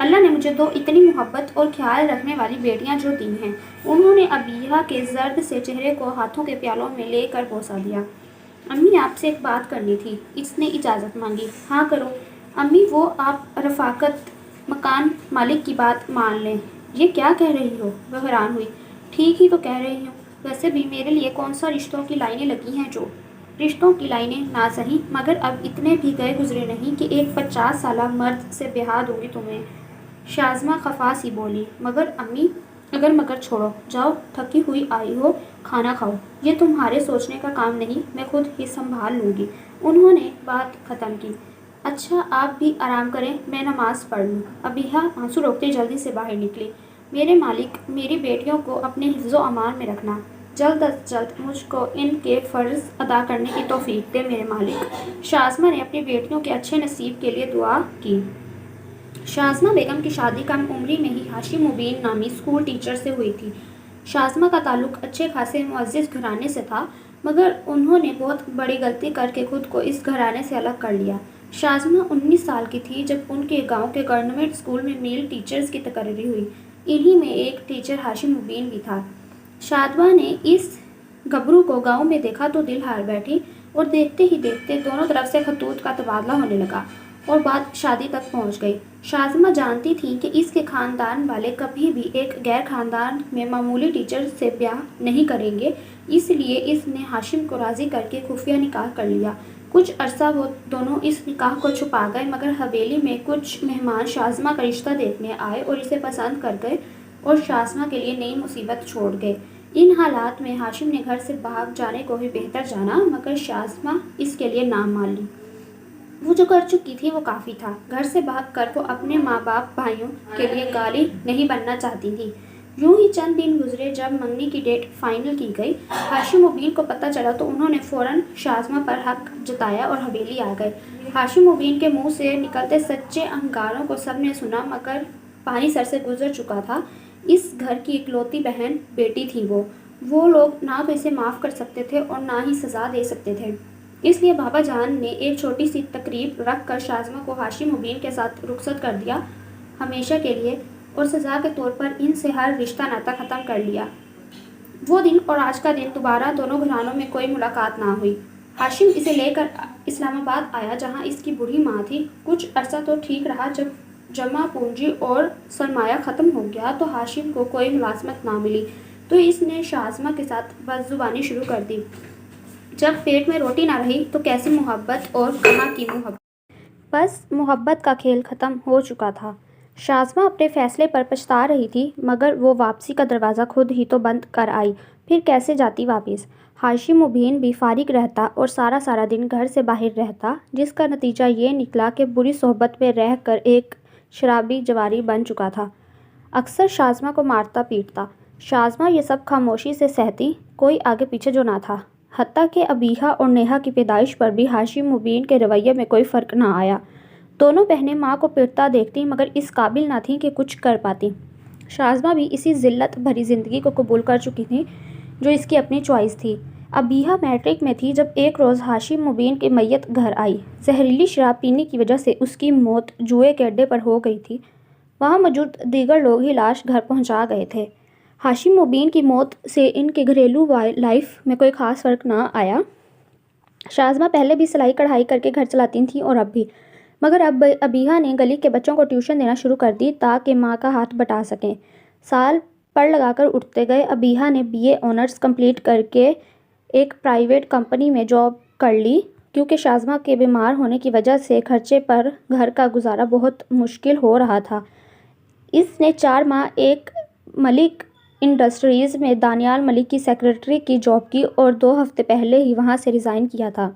اللہ نے مجھے 2 اتنی محبت اور خیال رکھنے والی بیٹیاں جو دی ہیں۔ انہوں نے ابیہا کے زرد سے چہرے کو ہاتھوں کے پیالوں میں لے کر بوسہ دیا۔ امی آپ سے ایک بات کرنی تھی، اس نے اجازت مانگی۔ ہاں کرو امی، وہ آپ رفاقت مکان مالک کی بات مان لیں۔ یہ کیا کہہ رہی ہو؟ وہ حیران ہوئی۔ ٹھیک ہی تو کہہ رہی ہوں، ویسے بھی میرے لیے کون سا رشتوں کی لائنیں لگی ہیں جو؟ رشتوں کی لائنیں نہ صحیح، مگر اب اتنے بھی گئے گزرے نہیں کہ ایک 50 سالہ مرد سے بیاہ دوں گی تمہیں۔ شازمہ خفا سی بولی۔ مگر امی، اگر مگر چھوڑو، جاؤ، تھکی ہوئی آئی ہو، کھانا کھاؤ۔ یہ تمہارے سوچنے کا کام نہیں، میں خود ہی سنبھال لوں گی۔ انہوں نے بات ختم کی۔ اچھا آپ بھی آرام کریں، میں نماز پڑھ لوں۔ ابیہا آنسو روکتے جلدی سے باہر نکلی۔ میرے مالک، میری بیٹیوں کو اپنے حفظ و امان میں رکھنا۔ جلد از جلد مجھ کو ان کے فرض ادا کرنے کی توفیق دے میرے مالک۔ شازمہ نے اپنی بیٹیوں کے اچھے نصیب کے لیے دعا کی۔ شازمہ بیگم کی شادی کم عمری میں ہی ہاشم مبین نامی اسکول ٹیچر سے ہوئی تھی۔ شازمہ کا تعلق اچھے خاصے معزز گھرانے سے تھا، مگر انہوں نے بہت بڑی غلطی کر کے خود کو اس گھرانے سے الگ کر لیا۔ شازمہ 19 سال کی تھی جب ان کے گاؤں کے گورنمنٹ اسکول میں میل ٹیچرز کی تقرری ہوئی۔ انہی میں ایک ٹیچر ہاشم مبین بھی تھا۔ شادبہ نے اس گبرو کو گاؤں میں دیکھا تو دل ہار بیٹھی، اور دیکھتے ہی دیکھتے دونوں طرف سے خطوط کا تبادلہ ہونے لگا اور بات شادی تک پہنچ گئی۔ شازمہ جانتی تھی کہ اس کے خاندان والے کبھی بھی ایک غیر خاندان میں معمولی ٹیچر سے بیاہ نہیں کریں گے، اس لیے اس نے ہاشم کو راضی کر کے خفیہ نکاح کر لیا۔ کچھ عرصہ وہ دونوں اس نکاح کو چھپا گئے، مگر حویلی میں کچھ مہمان شازمہ کا رشتہ دیکھنے آئے اور اسے پسند کر گئے اور شازمہ کے لیے نئی مصیبت چھوڑ گئے۔ ان حالات میں ہاشم نے گھر سے بھاگ جانے کو ہی بہتر جانا، مگر شازمہ اس کے لیے نہ مان لی۔ وہ جو کر چکی تھی وہ کافی تھا۔ گھر سے بھاگ کر وہ اپنے ماں باپ بھائیوں کے لیے گالی نہیں بننا چاہتی تھی۔ یوں ہی چند دن گزرے۔ جب منگنی کی ڈیٹ فائنل کی گئی، ہاشم مبین کو پتہ چلا تو انہوں نے فوراً شازمہ پر حق جتایا اور حویلی آ گئے۔ ہاشم مبین کے منہ سے نکلتے سچے انگاروں کو سب نے سنا، مگر پانی سر سے گزر چکا تھا۔ اس گھر کی اکلوتی بہن بیٹی تھی وہ لوگ نہ تو اسے معاف کر سکتے تھے اور نہ ہی سزا دے سکتے تھے، اس لیے بابا جان نے ایک چھوٹی سی تقریب رکھ کر شازمہ کو ہاشم مبین کے ساتھ رخصت کر دیا ہمیشہ کے لیے، اور سزا کے طور پر ان سے ہر رشتہ ناتا ختم کر لیا۔ وہ دن اور آج کا دن دوبارہ دونوں گھرانوں میں کوئی ملاقات نہ ہوئی۔ ہاشم اسے لے کر اسلام آباد آیا جہاں اس کی بوڑھی ماں تھی۔ کچھ عرصہ تو ٹھیک رہا، جب جمع پونجی اور سرمایہ ختم ہو گیا تو ہاشم کو کوئی ملازمت نہ ملی تو اس نے شازمہ کے ساتھ بد زبانی شروع کر دی۔ جب پیٹ میں روٹی نہ رہی تو کیسی محبت اور کہاں کی محبت۔ بس محبت کا کھیل ختم ہو چکا تھا۔ شازمہ اپنے فیصلے پر پچھتا رہی تھی، مگر وہ واپسی کا دروازہ خود ہی تو بند کر آئی، پھر کیسے جاتی واپس؟ ہاشم مبین بھی فارغ رہتا اور سارا دن گھر سے باہر رہتا، جس کا نتیجہ یہ نکلا کہ بری صحبت میں رہ کر ایک شرابی جواری بن چکا تھا۔ اکثر شازمہ کو مارتا پیٹتا۔ شازمہ یہ سب خاموشی سے سہتی، کوئی آگے پیچھے جو نہ تھا۔ حتیٰ کہ ابیہا اور نیہا کی پیدائش پر بھی ہاشم مبین کے رویے میں کوئی فرق نہ آیا۔ دونوں بہنیں ماں کو پیٹتا دیکھتی مگر اس قابل نہ تھیں کہ کچھ کر پاتی۔ شازمہ بھی اسی ذلت بھری زندگی کو قبول کر چکی تھی جو اس کی اپنی چوائس تھی۔ ابیہا میٹرک میں تھی جب ایک روز ہاشم مبین کی میت گھر آئی۔ زہریلی شراب پینے کی وجہ سے اس کی موت جوئے کے اڈے پر ہو گئی تھی۔ وہاں موجود دیگر لوگ ہی لاش گھر پہنچا گئے تھے۔ ہاشم مبین کی موت سے ان کے گھریلو لائف میں کوئی خاص فرق نہ آیا۔ شازمہ پہلے بھی سلائی کڑھائی کر کے گھر چلاتی تھیں اور اب بھی، مگر اب ابیہا نے گلی کے بچوں کو ٹیوشن دینا شروع کر دی تاکہ ماں کا ہاتھ بٹا سکیں۔ سال پڑ لگا کر اٹھتے گئے۔ ابیہا نے BA آنرز کمپلیٹ کر کے ایک پرائیویٹ کمپنی میں جاب کر لی، کیونکہ شازمہ کے بیمار ہونے کی وجہ سے خرچے پر گھر کا گزارا بہت مشکل ہو رہا تھا۔ اس نے 4 ماہ ایک ملک انڈسٹریز میں دانیال ملک کی سیکرٹری کی جاب کی اور 2 ہفتے پہلے ہی وہاں سے ریزائن کیا تھا۔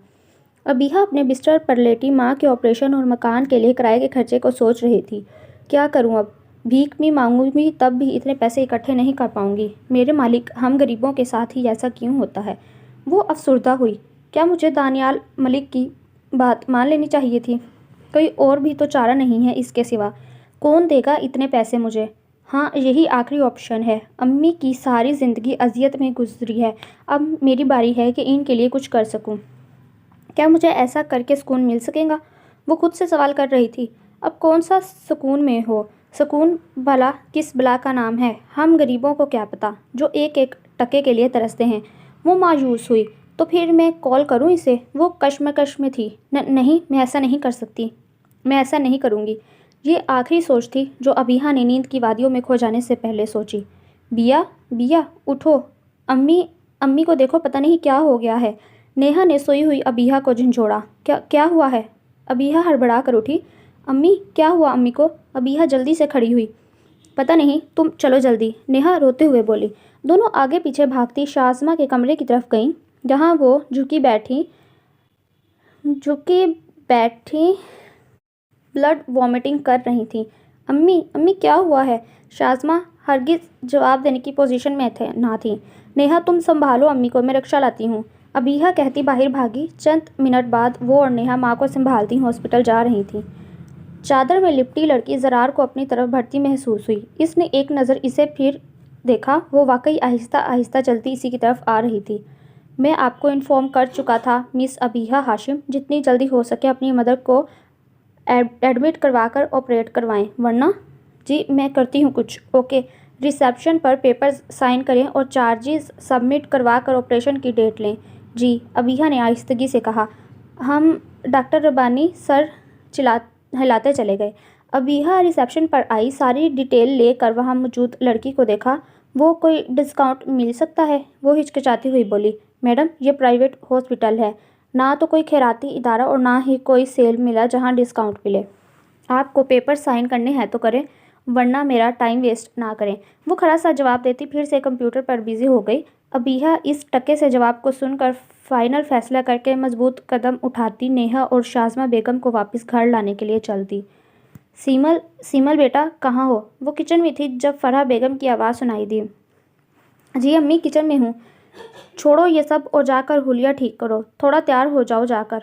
ابیہا اپنے بستر پر لیٹی ماں کے آپریشن اور مکان کے لیے کرائے کے خرچے کو سوچ رہی تھی۔ کیا کروں اب؟ بھیک بھی مانگوں گی تب بھی اتنے پیسے اکٹھے نہیں کر پاؤں گی۔ میرے مالک، ہم غریبوں کے ساتھ ہی ایسا کیوں ہوتا ہے؟ وہ افسردہ ہوئی۔ کیا مجھے دانیال ملک کی بات مان لینی چاہیے تھی؟ کوئی اور بھی تو چارہ نہیں ہے اس کے سوا۔ کون دے گا اتنے پیسے مجھے؟ ہاں، یہی آخری آپشن ہے۔ امی کی ساری زندگی اذیت میں گزری ہے، اب میری باری ہے کہ ان کے لیے کچھ کر سکوں۔ کیا مجھے ایسا کر کے سکون مل سکے گا؟ وہ خود سے سوال کر رہی تھی۔ اب کون سا سکون میں ہو؟ سکون بھلا کس بلا کا نام ہے؟ ہم غریبوں کو کیا پتہ جو ایک ایک ٹکے کے لیے ترستے ہیں۔ وہ مایوس ہوئی۔ تو پھر میں کال کروں اسے؟ وہ کشمکش میں تھی۔ نہیں، میں ایسا نہیں کر سکتی، میں ایسا نہیں کروں گی۔ یہ آخری سوچ تھی جو ابیہا نے نیند کی وادیوں میں کھو جانے سے پہلے سوچی۔ بیا اٹھو، امی کو دیکھو، پتہ نہیں کیا ہو گیا ہے۔ نیہا نے سوئی ہوئی ابیہا کو جھنجھوڑا۔ کیا ہوا ہے؟ ابیہا ہڑبڑا کر اٹھی۔ امی کیا ہوا امی کو؟ ابیہا جلدی سے کھڑی ہوئی۔ پتہ نہیں، تم چلو جلدی، نیہا روتے ہوئے بولی۔ دونوں آگے پیچھے بھاگتی شازمہ کے کمرے کی طرف گئیں جہاں وہ جھکی بیٹھی بلڈ وامٹنگ کر رہی تھیں۔ امی کیا ہوا ہے؟ شازمہ ہرگز جواب دینے کی پوزیشن میں نہ تھی۔ نیہا تم سنبھالو امی کو، میں رکشہ لاتی ہوں، ابیہا کہتی باہر بھاگی۔ چند منٹ بعد وہ اور نیہا ماں کو سنبھالتی ہاسپٹل جا رہی تھیں۔ چادر میں لپٹی لڑکی زرار کو اپنی طرف بڑھتی محسوس ہوئی۔ اس نے ایک نظر اسے پھر دیکھا۔ وہ واقعی آہستہ آہستہ چلتی اسی کی طرف آ رہی تھی۔ میں آپ کو انفارم کر چکا تھا مس ابیہا ہاشم، جتنی جلدی ہو سکے اپنی مدر کو ایڈمٹ کروا کر آپریٹ کروائیں، ورنہ… جی میں کرتی ہوں کچھ۔ اوکے، ریسیپشن پر پیپرز سائن کریں اور چارجز سبمٹ کروا کر آپریشن کی ڈیٹ لیں۔ جی، ابیہا نے آہستگی سے کہا۔ ہم ڈاکٹر ربانی سر ہلاتے چلے گئے۔ ابیہا ریسیپشن پر آئی، ساری ڈیٹیل لے کر وہاں موجود لڑکی کو دیکھا۔ وہ کوئی ڈسکاؤنٹ مل سکتا ہے؟ وہ ہچکچاتی ہوئی بولی۔ میڈم، یہ پرائیویٹ ہاسپٹل ہے، نہ تو کوئی خیراتی ادارہ اور نہ ہی کوئی سیل ملا جہاں ڈسکاؤنٹ ملے۔ آپ کو پیپر سائن کرنے ہیں تو کریں، ورنہ میرا ٹائم ویسٹ نہ کریں۔ وہ کھڑا سا جواب دیتی پھر سے کمپیوٹر پر بزی ہو گئی۔ ابیہا اس ٹکے سے جواب کو سن کر فائنل فیصلہ کر کے مضبوط قدم اٹھاتی نیہا اور شازمہ بیگم کو واپس گھر لانے کے لیے چلتی۔ سیمل بیٹا کہاں ہو؟ وہ کچن میں تھی جب فرح بیگم کی آواز سنائی دی۔ جی امی کچن میں ہوں۔ چھوڑو یہ سب اور جا کر حلیہ ٹھیک کرو، تھوڑا تیار ہو جاؤ جا کر۔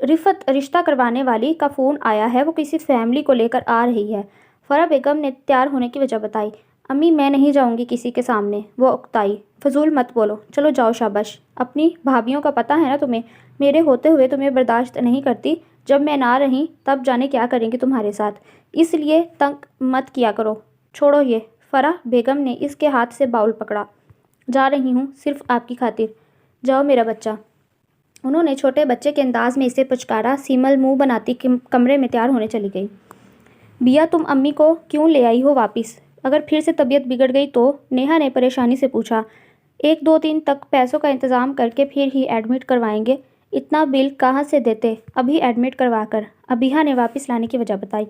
رفت رشتہ کروانے والی کا فون آیا ہے، وہ کسی فیملی کو لے کر آ رہی ہے۔ فرح بیگم نے تیار ہونے کی وجہ بتائی۔ امی میں نہیں جاؤں گی کسی کے سامنے، وہ اکتائی۔ فضول مت بولو، چلو جاؤ شاباش۔ اپنی بھابھیوں کا پتہ ہے نا تمہیں، میرے ہوتے ہوئے تمہیں برداشت نہیں کرتی، جب میں نہ رہی تب جانے کیا کریں گی تمہارے ساتھ، اس لیے تنگ مت کیا کرو۔ چھوڑو یہ۔ فرح بیگم نے اس کے ہاتھ سے باؤل پکڑا۔ جا رہی ہوں صرف آپ کی خاطر، جاؤ میرا بچہ۔ انہوں نے چھوٹے بچے کے انداز میں اسے پچکارا۔ سیمل منہ بناتی کمرے میں تیار ہونے چلی گئی۔ بیا تم امی کو کیوں لے آئی ہو واپس؟ اگر پھر سے طبیعت بگڑ گئی تو؟ نیہا نے پریشانی سے پوچھا۔ 1-2 دن تک پیسوں کا انتظام کر کے پھر ہی ایڈمٹ کروائیں گے۔ اتنا بل کہاں سے دیتے ابھی ایڈمٹ کروا کر؟ ابیہا نے واپس لانے کی وجہ بتائی۔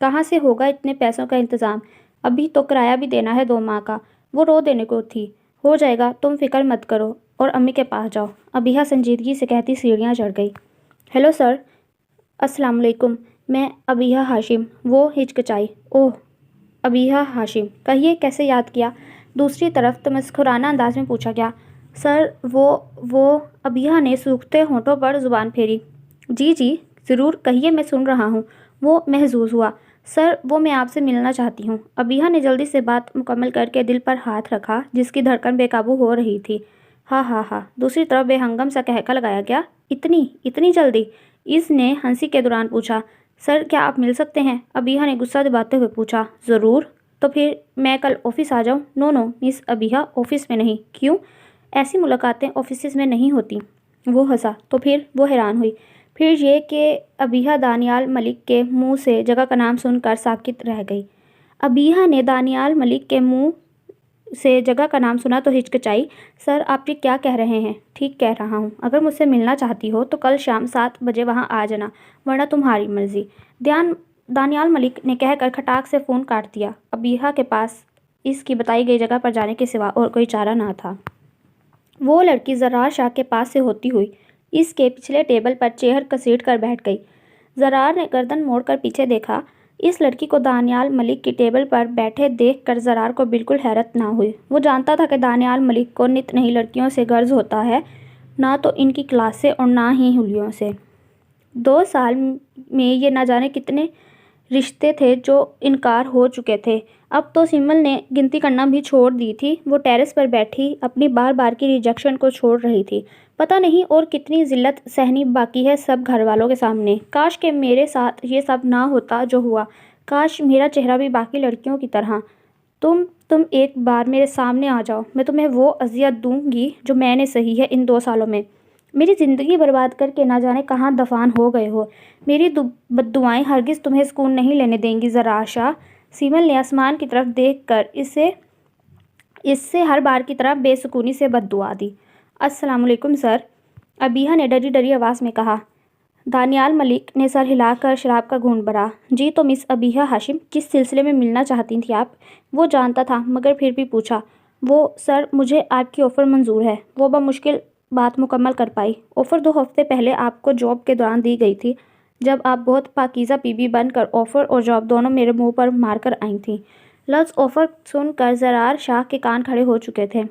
کہاں سے ہوگا اتنے پیسوں کا انتظام؟ ابھی تو کرایہ بھی دینا ہے 2 ماہ کا، وہ رو دینے کو تھی۔ ہو جائے گا، تم فکر مت کرو اور امی کے پاس جاؤ، ابیہا سنجیدگی سے کہتی سیڑھیاں چڑھ گئی۔ ہیلو سر، السلام علیکم، میں ابیہا ہاشم۔ وہ ہچکچائی۔ اوہ ابیہا ہاشم، کہیے کیسے یاد کیا؟ دوسری طرف تمسخرانہ انداز میں پوچھا گیا۔ سر وہ ابیہا نے سوکھتے ہونٹوں پر زبان پھیری۔ جی ضرور کہیے، میں سن رہا ہوں۔ وہ محظوظ ہوا۔ سر وہ میں آپ سے ملنا چاہتی ہوں۔ ابیہا نے جلدی سے بات مکمل کر کے دل پر ہاتھ رکھا جس کی دھڑکن بے قابو ہو رہی تھی۔ ہاں۔ دوسری طرف بے ہنگم سا کہکا لگایا گیا۔ اتنی جلدی؟ اس نے ہنسی کے دوران پوچھا۔ سر کیا آپ مل سکتے ہیں؟ ابیہا نے غصہ دباتے ہوئے پوچھا۔ ضرور، تو پھر میں کل آفس آ جاؤں؟ نو مس ابیہا، آفس میں نہیں۔ کیوں؟ ایسی ملاقاتیں آفسز میں نہیں ہوتی۔ وہ ہنسا۔ تو پھر؟ وہ حیران ہوئی۔ پھر یہ کہ ابیہا دانیال ملک کے منہ سے جگہ کا نام سن کر ساکت رہ گئی۔ ابیہا نے دانیال ملک کے منہ سے جگہ کا نام سنا تو ہچکچائی۔ سر آپ یہ کیا کہہ رہے ہیں؟ ٹھیک کہہ رہا ہوں۔ اگر مجھ سے ملنا چاہتی ہو تو کل شام 7 بجے وہاں آ جانا، ورنہ تمہاری مرضی۔ دانیال ملک نے کہہ کر کھٹاک سے فون کاٹ دیا۔ ابیہا کے پاس اس کی بتائی گئی جگہ پر جانے کے سوا اور کوئی چارہ نہ تھا۔ وہ لڑکی زرار شاہ کے پاس سے ہوتی ہوئی اس کے پچھلے ٹیبل پر چیئر گھسیٹ کر بیٹھ گئی۔ زرار نے گردن موڑ کر پیچھے دیکھا۔ اس لڑکی کو دانیال ملک کی ٹیبل پر بیٹھے دیکھ کر زرار کو بالکل حیرت نہ ہوئی۔ وہ جانتا تھا کہ دانیال ملک کو نت نئی لڑکیوں سے غرض ہوتا ہے، نہ تو ان کی کلاس سے اور نہ ہی حلیوں سے۔ 2 سال میں یہ نہ جانے کتنے رشتے تھے جو انکار ہو چکے تھے۔ اب تو سیمل نے گنتی کرنا بھی چھوڑ دی تھی۔ وہ ٹیرس پر بیٹھی اپنی بار بار کی ریجیکشن کو چھوڑ رہی تھی۔ پتہ نہیں اور کتنی ذلت سہنی باقی ہے سب گھر والوں کے سامنے۔ کاش کہ میرے ساتھ یہ سب نہ ہوتا جو ہوا۔ کاش میرا چہرہ بھی باقی لڑکیوں کی طرح۔ تم ایک بار میرے سامنے آ جاؤ، میں تمہیں وہ اذیت دوں گی جو میں نے سہی ہے ان 2 سالوں میں۔ میری زندگی برباد کر کے نہ جانے کہاں دفان ہو گئے ہو۔ میری بددعائیں ہرگز تمہیں سکون نہیں لینے دیں گی ذرا شاہ۔ سیمل نے آسمان کی طرف دیکھ کر اس سے ہر بار کی طرح بے سکونی سے بددعا دی۔ السلام علیکم سر، ابیہا نے ڈری ڈری آواز میں کہا۔ دانیال ملک نے سر ہلا کر شراب کا گھونٹ بھرا۔ جی تو مس ابیہا ہاشم، کس سلسلے میں ملنا چاہتی تھیں آپ؟ وہ جانتا تھا مگر پھر بھی پوچھا۔ وہ سر، مجھے آپ کی آفر منظور ہے۔ وہ بمشکل بات مکمل کر پائی۔ آفر 2 ہفتے پہلے آپ کو جاب کے دوران دی گئی تھی، جب آپ بہت پاکیزہ بی بی بن کر آفر اور جاب دونوں میرے منہ پر مار کر آئی تھیں۔ لفظ آفر سن کر زرار شاہ کے کان کھڑے ہو چکے تھے۔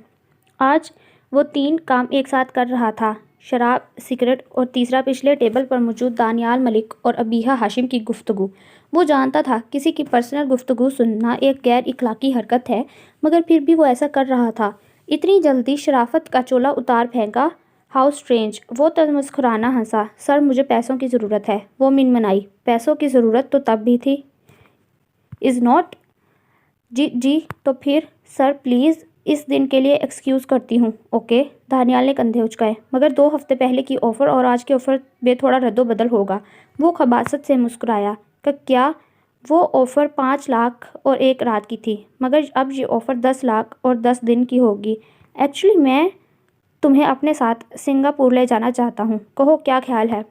آج وہ 3 کام ایک ساتھ کر رہا تھا، شراب، سگریٹ اور تیسرا پچھلے ٹیبل پر موجود دانیال ملک اور ابیہا ہاشم کی گفتگو۔ وہ جانتا تھا کسی کی پرسنل گفتگو سننا ایک غیر اخلاقی حرکت ہے، مگر پھر بھی وہ ایسا کر رہا تھا۔ اتنی جلدی شرافت کا چولا اتار پھینکا، ہاؤ اسٹرینج۔ وہ تمسخرانہ ہنسا۔ سر، مجھے پیسوں کی ضرورت ہے، وہ منمنائی۔ پیسوں کی ضرورت تو تب بھی تھی، از ناٹ؟ جی تو پھر سر پلیز اس دن کے لیے ایکسکیوز کرتی ہوں، اوکے؟ دانیال نے کندھے اچکائے۔ مگر 2 ہفتے پہلے کی آفر اور آج کی آفر میں تھوڑا رد و بدل ہوگا۔ وہ خباثت سے مسکرایا کہ کیا؟ وہ آفر 5 لاکھ اور 1 رات کی تھی، مگر اب یہ آفر 10 لاکھ اور 10 دن کی ہوگی۔ ایکچولی میں تمہیں اپنے ساتھ سنگاپور لے جانا چاہتا ہوں، کہو کیا خیال ہے؟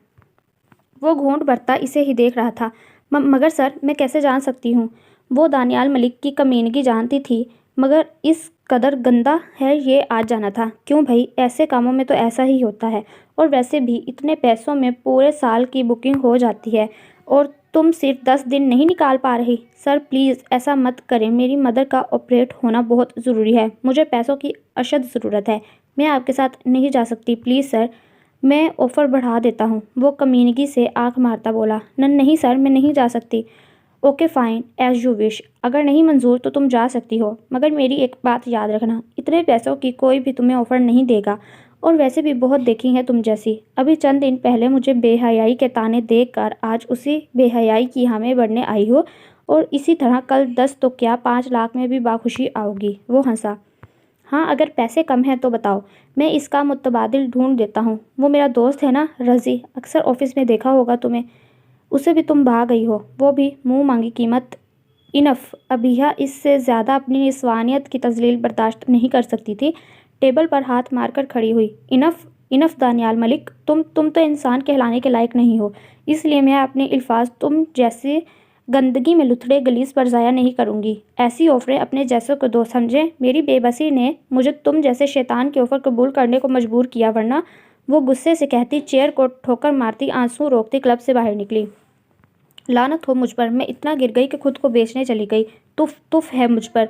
وہ گھونٹ بھرتا اسے ہی دیکھ رہا تھا۔ مگر سر، میں کیسے جان سکتی ہوں؟ وہ دانیال ملک کی کمینگی جانتی تھی، مگر اس قدر گندا ہے یہ آج جانا تھا۔ کیوں بھائی، ایسے کاموں میں تو ایسا ہی ہوتا ہے، اور ویسے بھی اتنے پیسوں میں پورے سال کی بکنگ ہو جاتی ہے، اور تم صرف 10 دن نہیں نکال پا رہی۔ سر پلیز ایسا مت کریں، میری مدر کا آپریٹ ہونا بہت ضروری ہے، مجھے پیسوں کی اشد ضرورت ہے، میں آپ کے ساتھ نہیں جا سکتی پلیز سر۔ میں آفر بڑھا دیتا ہوں، وہ کمینگی سے آنکھ مارتا بولا۔ نہیں سر، میں نہیں جا سکتی۔ Okay fine, as you wish, اگر نہیں منظور تو تم جا سکتی ہو، مگر میری ایک بات یاد رکھنا، اتنے پیسوں کی کوئی بھی تمہیں آفر نہیں دے گا، اور ویسے بھی بہت دیکھی ہیں تم جیسی۔ ابھی چند دن پہلے مجھے بے حیائی کے طعنے دیکھ کر آج اسی بے حیائی کی ہمیں بڑھنے آئی ہو، اور اسی طرح کل 10 تو کیا 5 لاکھ میں بھی باخوشی آؤ گی۔ وہ ہنسا۔ ہاں، اگر پیسے کم ہیں تو بتاؤ، میں اس کا متبادل ڈھونڈ دیتا ہوں۔ وہ میرا دوست ہے نا، رضی، اکثر آفس میں دیکھا ہوگا تمہیں، اسے بھی تم بھا گئی ہو، وہ بھی منہ مانگی قیمت۔ انف۔ ابیہا اس سے زیادہ اپنی نسوانیت کی تذلیل برداشت نہیں کر سکتی تھی، ٹیبل پر ہاتھ مار کر کھڑی ہوئی۔ انف دانیال ملک، تم تو انسان کہلانے کے لائق نہیں ہو، اس لیے میں اپنے الفاظ تم جیسے گندگی میں لتھڑے گلیس پر ضائع نہیں کروں گی۔ ایسی آفریں اپنے جیسوں کو دو سمجھیں، میری بے بسی نے مجھے تم جیسے شیطان کی آفر قبول کرنے کو مجبور کیا، ورنہ وہ غصے سے کہتی، چیئر کو ٹھوکر مارتی، آنسو روکتی کلب سے باہر نکلی۔ لعنت ہو مجھ پر، میں اتنا گر گئی کہ خود کو بیچنے چلی گئی۔ تف ہے مجھ پر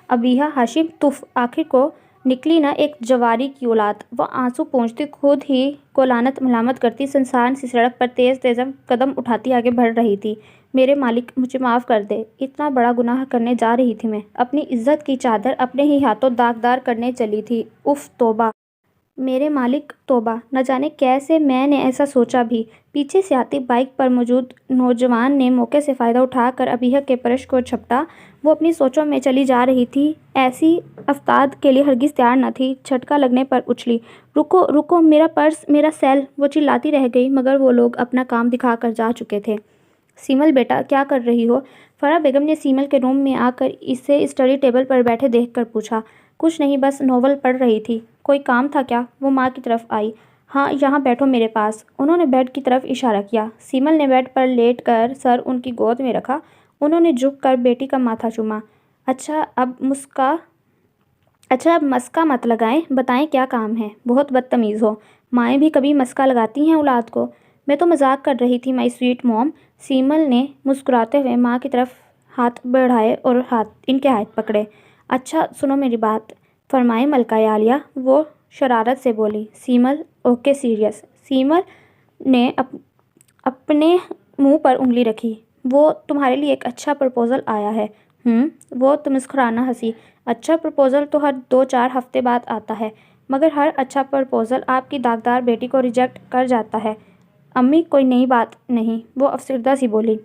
ابیہا ہاشم، تف۔ آخر کو نکلی نا ایک جواری کی اولاد۔ وہ آنسو پونچھتی، خود ہی کو لعنت ملامت کرتی، سنسان سی سڑک پر تیز قدم اٹھاتی آگے بڑھ رہی تھی۔ میرے مالک، مجھے معاف کر دے، اتنا بڑا گناہ کرنے جا رہی تھی میں، اپنی عزت کی چادر اپنے ہی ہاتھوں داغدار کرنے چلی تھی۔ اف توبہ! میرے مالک، توبہ! نہ جانے کیسے میں نے ایسا سوچا بھی۔ پیچھے سے آتی بائک پر موجود نوجوان نے موقع سے فائدہ اٹھا کر ابیہا کے پرش کو جھپٹا۔ وہ اپنی سوچوں میں چلی جا رہی تھی، ایسی افتاد کے لیے ہرگز تیار نہ تھی۔ جھٹکا لگنے پر اچھلی۔ رکو، میرا پرس، میرا سیل! وہ چلاتی رہ گئی، مگر وہ لوگ اپنا کام دکھا کر جا چکے تھے۔ سیمل بیٹا، کیا کر رہی ہو؟ فرح بیگم نے سیمل کے روم میں آ کر اسے اسٹڈی ٹیبل پر بیٹھے دیکھ کر پوچھا۔ کچھ نہیں، بس ناول پڑھ رہی تھی۔ کوئی کام تھا کیا؟ وہ ماں کی طرف آئی۔ ہاں، یہاں بیٹھو میرے پاس۔ انہوں نے بیڈ کی طرف اشارہ کیا۔ سیمل نے بیڈ پر لیٹ کر سر ان کی گود میں رکھا۔ انہوں نے جھک کر بیٹی کا ماتھا چوما۔ اچھا، اب مسکا مت لگائیں، بتائیں کیا کام ہے؟ بہت بدتمیز ہو، مائیں بھی کبھی مسکا لگاتی ہیں اولاد کو؟ میں تو مذاق کر رہی تھی مائی سویٹ موم۔ سیمل نے مسکراتے ہوئے ماں کی طرف ہاتھ بڑھائے اور ان کے ہاتھ پکڑے۔ اچھا سنو میری بات، فرمائیں ملکہ عالیہ، وہ شرارت سے بولی۔ سیمل، اوکے سیریس۔ سیمل نے اپنے منہ پر انگلی رکھی۔ وہ تمہارے لیے ایک اچھا پرپوزل آیا ہے، وہ تو مسکرانا ہنسی۔ اچھا پرپوزل تو ہر 2-4 ہفتے بعد آتا ہے، مگر ہر اچھا پرپوزل آپ کی داغدار بیٹی کو ریجیکٹ کر جاتا ہے۔ امی کوئی نئی بات نہیں، وہ افسردہ سی بولی۔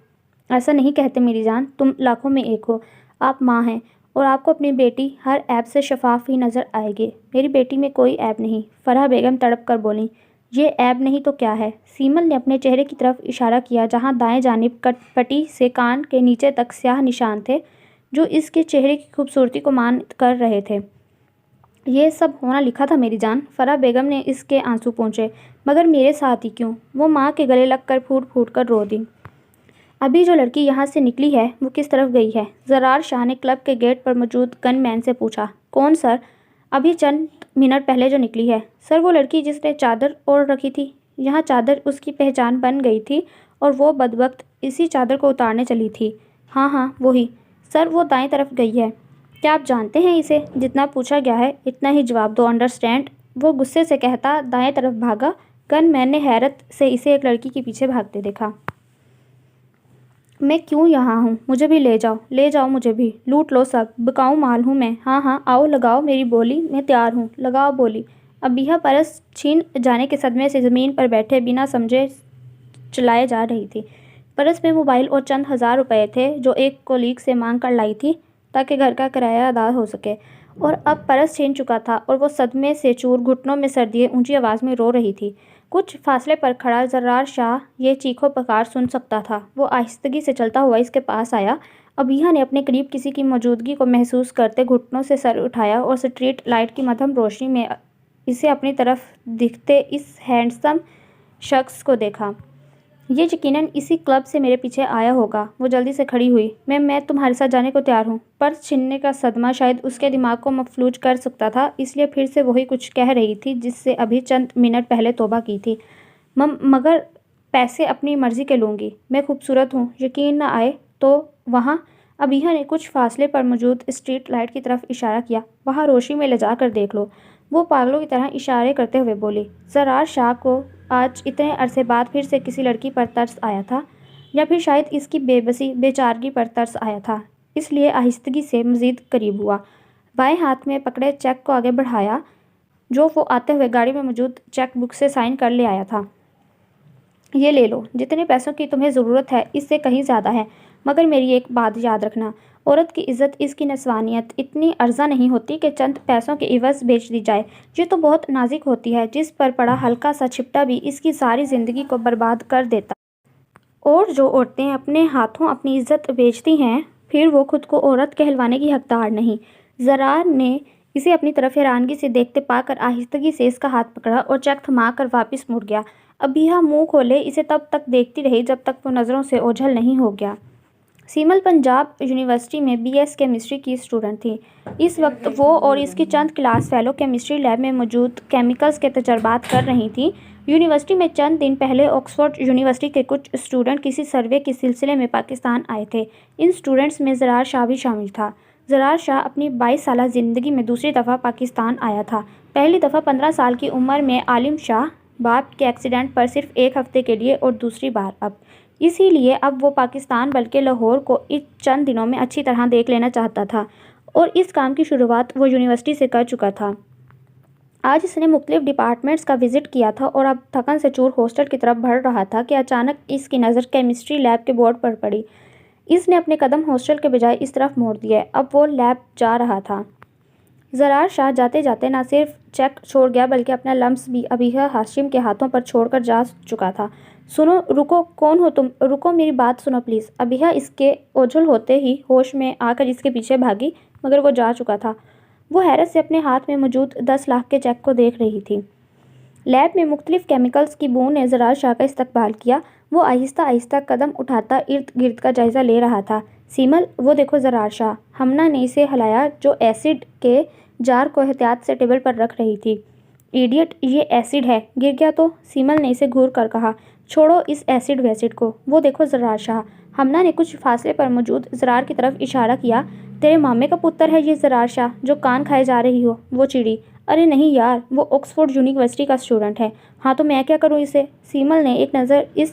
ایسا نہیں کہتے میری جان، تم لاکھوں میں ایک ہو، آپ ماں ہیں اور آپ کو اپنی بیٹی ہر عیب سے شفاف ہی نظر آئے گی۔ میری بیٹی میں کوئی عیب نہیں، فرح بیگم تڑپ کر بولیں۔ یہ عیب نہیں تو کیا ہے؟ سیمل نے اپنے چہرے کی طرف اشارہ کیا جہاں دائیں جانب کٹ پٹی سے کان کے نیچے تک سیاہ نشان تھے جو اس کے چہرے کی خوبصورتی کو مان کر رہے تھے۔ یہ سب ہونا لکھا تھا میری جان، فرح بیگم نے اس کے آنسو پونچھے۔ مگر میرے ساتھ ہی کیوں؟ وہ ماں کے گلے لگ کر پھوٹ پھوٹ کر رو دی۔ ابھی جو لڑکی یہاں سے نکلی ہے وہ کس طرف گئی ہے؟ زرار شاہ نے کلب کے گیٹ پر موجود گن مین سے پوچھا۔ کون سر؟ ابھی چند منٹ پہلے جو نکلی ہے۔ سر وہ لڑکی جس نے چادر اوڑھ رکھی تھی، یہاں چادر اس کی پہچان بن گئی تھی اور وہ بدبخت اسی چادر کو اتارنے چلی تھی۔ ہاں وہی۔ سر وہ دائیں طرف گئی ہے۔ کیا آپ جانتے ہیں اسے؟ جتنا پوچھا گیا ہے اتنا ہی جواب دو، انڈرسٹینڈ؟ وہ غصے سے کہتا دائیں طرف بھاگا۔ گن مین نے حیرت سے اسے ایک لڑکی کے پیچھے بھاگتے دیکھا۔ میں کیوں یہاں ہوں؟ مجھے بھی لے جاؤ، لے جاؤ مجھے بھی، لوٹ لو سب، بکاؤ مال ہوں میں۔ ہاں آؤ لگاؤ میری بولی، میں تیار ہوں، لگاؤ بولی۔ ابیہ پرس چھین جانے کے صدمے سے زمین پر بیٹھے بنا سمجھے چلائے جا رہی تھی۔ پرس میں موبائل اور چند ہزار روپے تھے جو ایک کولیگ سے مانگ کر لائی تھی تاکہ گھر کا کرایہ ادا ہو سکے، اور اب پرس چھین چکا تھا اور وہ صدمے سے چور گھٹنوں میں سر دیے اونچی آواز میں رو رہی تھی۔ کچھ فاصلے پر کھڑا زرار شاہ یہ چیخو پکار سن سکتا تھا۔ وہ آہستگی سے چلتا ہوا اس کے پاس آیا۔ ابیہ نے اپنے قریب کسی کی موجودگی کو محسوس کرتے گھٹنوں سے سر اٹھایا اور اسٹریٹ لائٹ کی مدھم روشنی میں اسے اپنی طرف دکھتے اس ہینڈسم شخص کو دیکھا۔ یہ یقیناً اسی کلب سے میرے پیچھے آیا ہوگا۔ وہ جلدی سے کھڑی ہوئی۔ میں تمہارے ساتھ جانے کو تیار ہوں۔ پرس چھیننے کا صدمہ شاید اس کے دماغ کو مفلوج کر سکتا تھا، اس لیے پھر سے وہی کچھ کہہ رہی تھی جس سے ابھی چند منٹ پہلے توبہ کی تھی۔ مگر پیسے اپنی مرضی کے لوں گی۔ میں خوبصورت ہوں، یقین نہ آئے تو وہاں۔ ابیہ نے کچھ فاصلے پر موجود اسٹریٹ لائٹ کی طرف اشارہ کیا۔ وہاں روشنی میں لے جا کر دیکھ لو، وہ پاگلوں کی طرح اشارے کرتے ہوئے بولی۔ زرار شاہ کو آج اتنے عرصے بعد پھر سے کسی لڑکی پر ترس آیا تھا، یا پھر شاید اس کی بے بسی بے چارگی پر ترس آیا تھا، اس لیے آہستگی سے مزید قریب ہوا۔ بائیں ہاتھ میں پکڑے چیک کو آگے بڑھایا جو وہ آتے ہوئے گاڑی میں موجود چیک بک سے سائن کر لے آیا تھا۔ یہ لے لو، جتنے پیسوں کی تمہیں ضرورت ہے اس سے کہیں زیادہ ہے، مگر میری ایک بات یاد رکھنا، عورت کی عزت، اس کی نسوانیت اتنی ارزاں نہیں ہوتی کہ چند پیسوں کے عوض بیچ دی جائے۔ یہ تو بہت نازک ہوتی ہے، جس پر پڑا ہلکا سا چھپٹا بھی اس کی ساری زندگی کو برباد کر دیتا۔ اور جو عورتیں اپنے ہاتھوں اپنی عزت بیچتی ہیں، پھر وہ خود کو عورت کہلوانے کی حقدار نہیں۔ زرار نے اسے اپنی طرف حیرانگی سے دیکھتے پا کر آہستگی سے اس کا ہاتھ پکڑا اور چیک تھما کر واپس مڑ گیا۔ ابیہ منہ کھولے اسے تب تک دیکھتی رہی جب تک وہ نظروں سے اوجھل نہیں ہو گیا۔ سیمل پنجاب یونیورسٹی میں بی ایس کیمسٹری کی اسٹوڈنٹ تھی۔ اس وقت وہ اور اس کی چند کلاس فیلو کیمسٹری لیب میں موجود کیمیکلز کے تجربات کر رہی تھیں۔ یونیورسٹی میں چند دن پہلے آکسفورڈ یونیورسٹی کے کچھ اسٹوڈنٹ کسی سروے کے سلسلے میں پاکستان آئے تھے۔ ان اسٹوڈنٹس میں زرار شاہ بھی شامل تھا۔ زرار شاہ اپنی 22 سالہ زندگی میں دوسری دفعہ پاکستان آیا تھا۔ پہلی دفعہ 15 سال کی عمر میں عالم شاہ باپ کے ایکسیڈنٹ پر صرف ایک ہفتے کے لیے، اور دوسری بار اب۔ اسی لیے اب وہ پاکستان بلکہ لاہور کو ان چند دنوں میں اچھی طرح دیکھ لینا چاہتا تھا، اور اس کام کی شروعات وہ یونیورسٹی سے کر چکا تھا۔ آج اس نے مختلف ڈپارٹمنٹس کا وزٹ کیا تھا اور اب تھکن سے چور ہاسٹل کی طرف بڑھ رہا تھا کہ اچانک اس کی نظر کیمسٹری لیب کے بورڈ پر پڑی۔ اس نے اپنے قدم ہاسٹل کے بجائے اس طرف موڑ دیے، اب وہ لیب جا رہا تھا۔ زرار شاہ جاتے جاتے نہ صرف چیک چھوڑ گیا بلکہ اپنا لمس بھی ابیہ ہاشم کے ہاتھوں پر چھوڑ کر جا چکا تھا۔ سنو، رکو، کون ہو تم؟ رکو، میری بات سنو پلیز۔ ابیہ اس کے اوجھل ہوتے ہی ہوش میں آ کر اس کے پیچھے بھاگی، مگر وہ جا چکا تھا۔ وہ حیرت سے اپنے ہاتھ میں موجود 10 لاکھ کے چیک کو دیکھ رہی تھی۔ لیب میں مختلف کیمیکلز کی بو نے زرار شاہ کا استقبال کیا۔ وہ آہستہ آہستہ قدم اٹھاتا ارد گرد کا جائزہ لے رہا تھا۔ سیمل، وہ دیکھو زرار شاہ۔ ہمنا نے اسے ہلایا جو ایسڈ کے جار کو احتیاط سے ٹیبل پر رکھ رہی تھی۔ ایڈیٹ، یہ ایسڈ ہے، گر گیا تو؟ سیمل نے اسے گھور کر کہا۔ چھوڑو اس ایسڈ ویسڈ کو، وہ دیکھو زرار شاہ۔ ہمنا نے کچھ فاصلے پر موجود زرار کی طرف اشارہ کیا۔ تیرے مامے کا پتر ہے یہ زرار شاہ جو کان کھائے جا رہی ہو؟ وہ چڑی۔ ارے نہیں یار، وہ آکسفورڈ یونیورسٹی کا اسٹوڈنٹ ہے۔ ہاں تو میں کیا کروں اسے؟ سیمل نے ایک نظر اس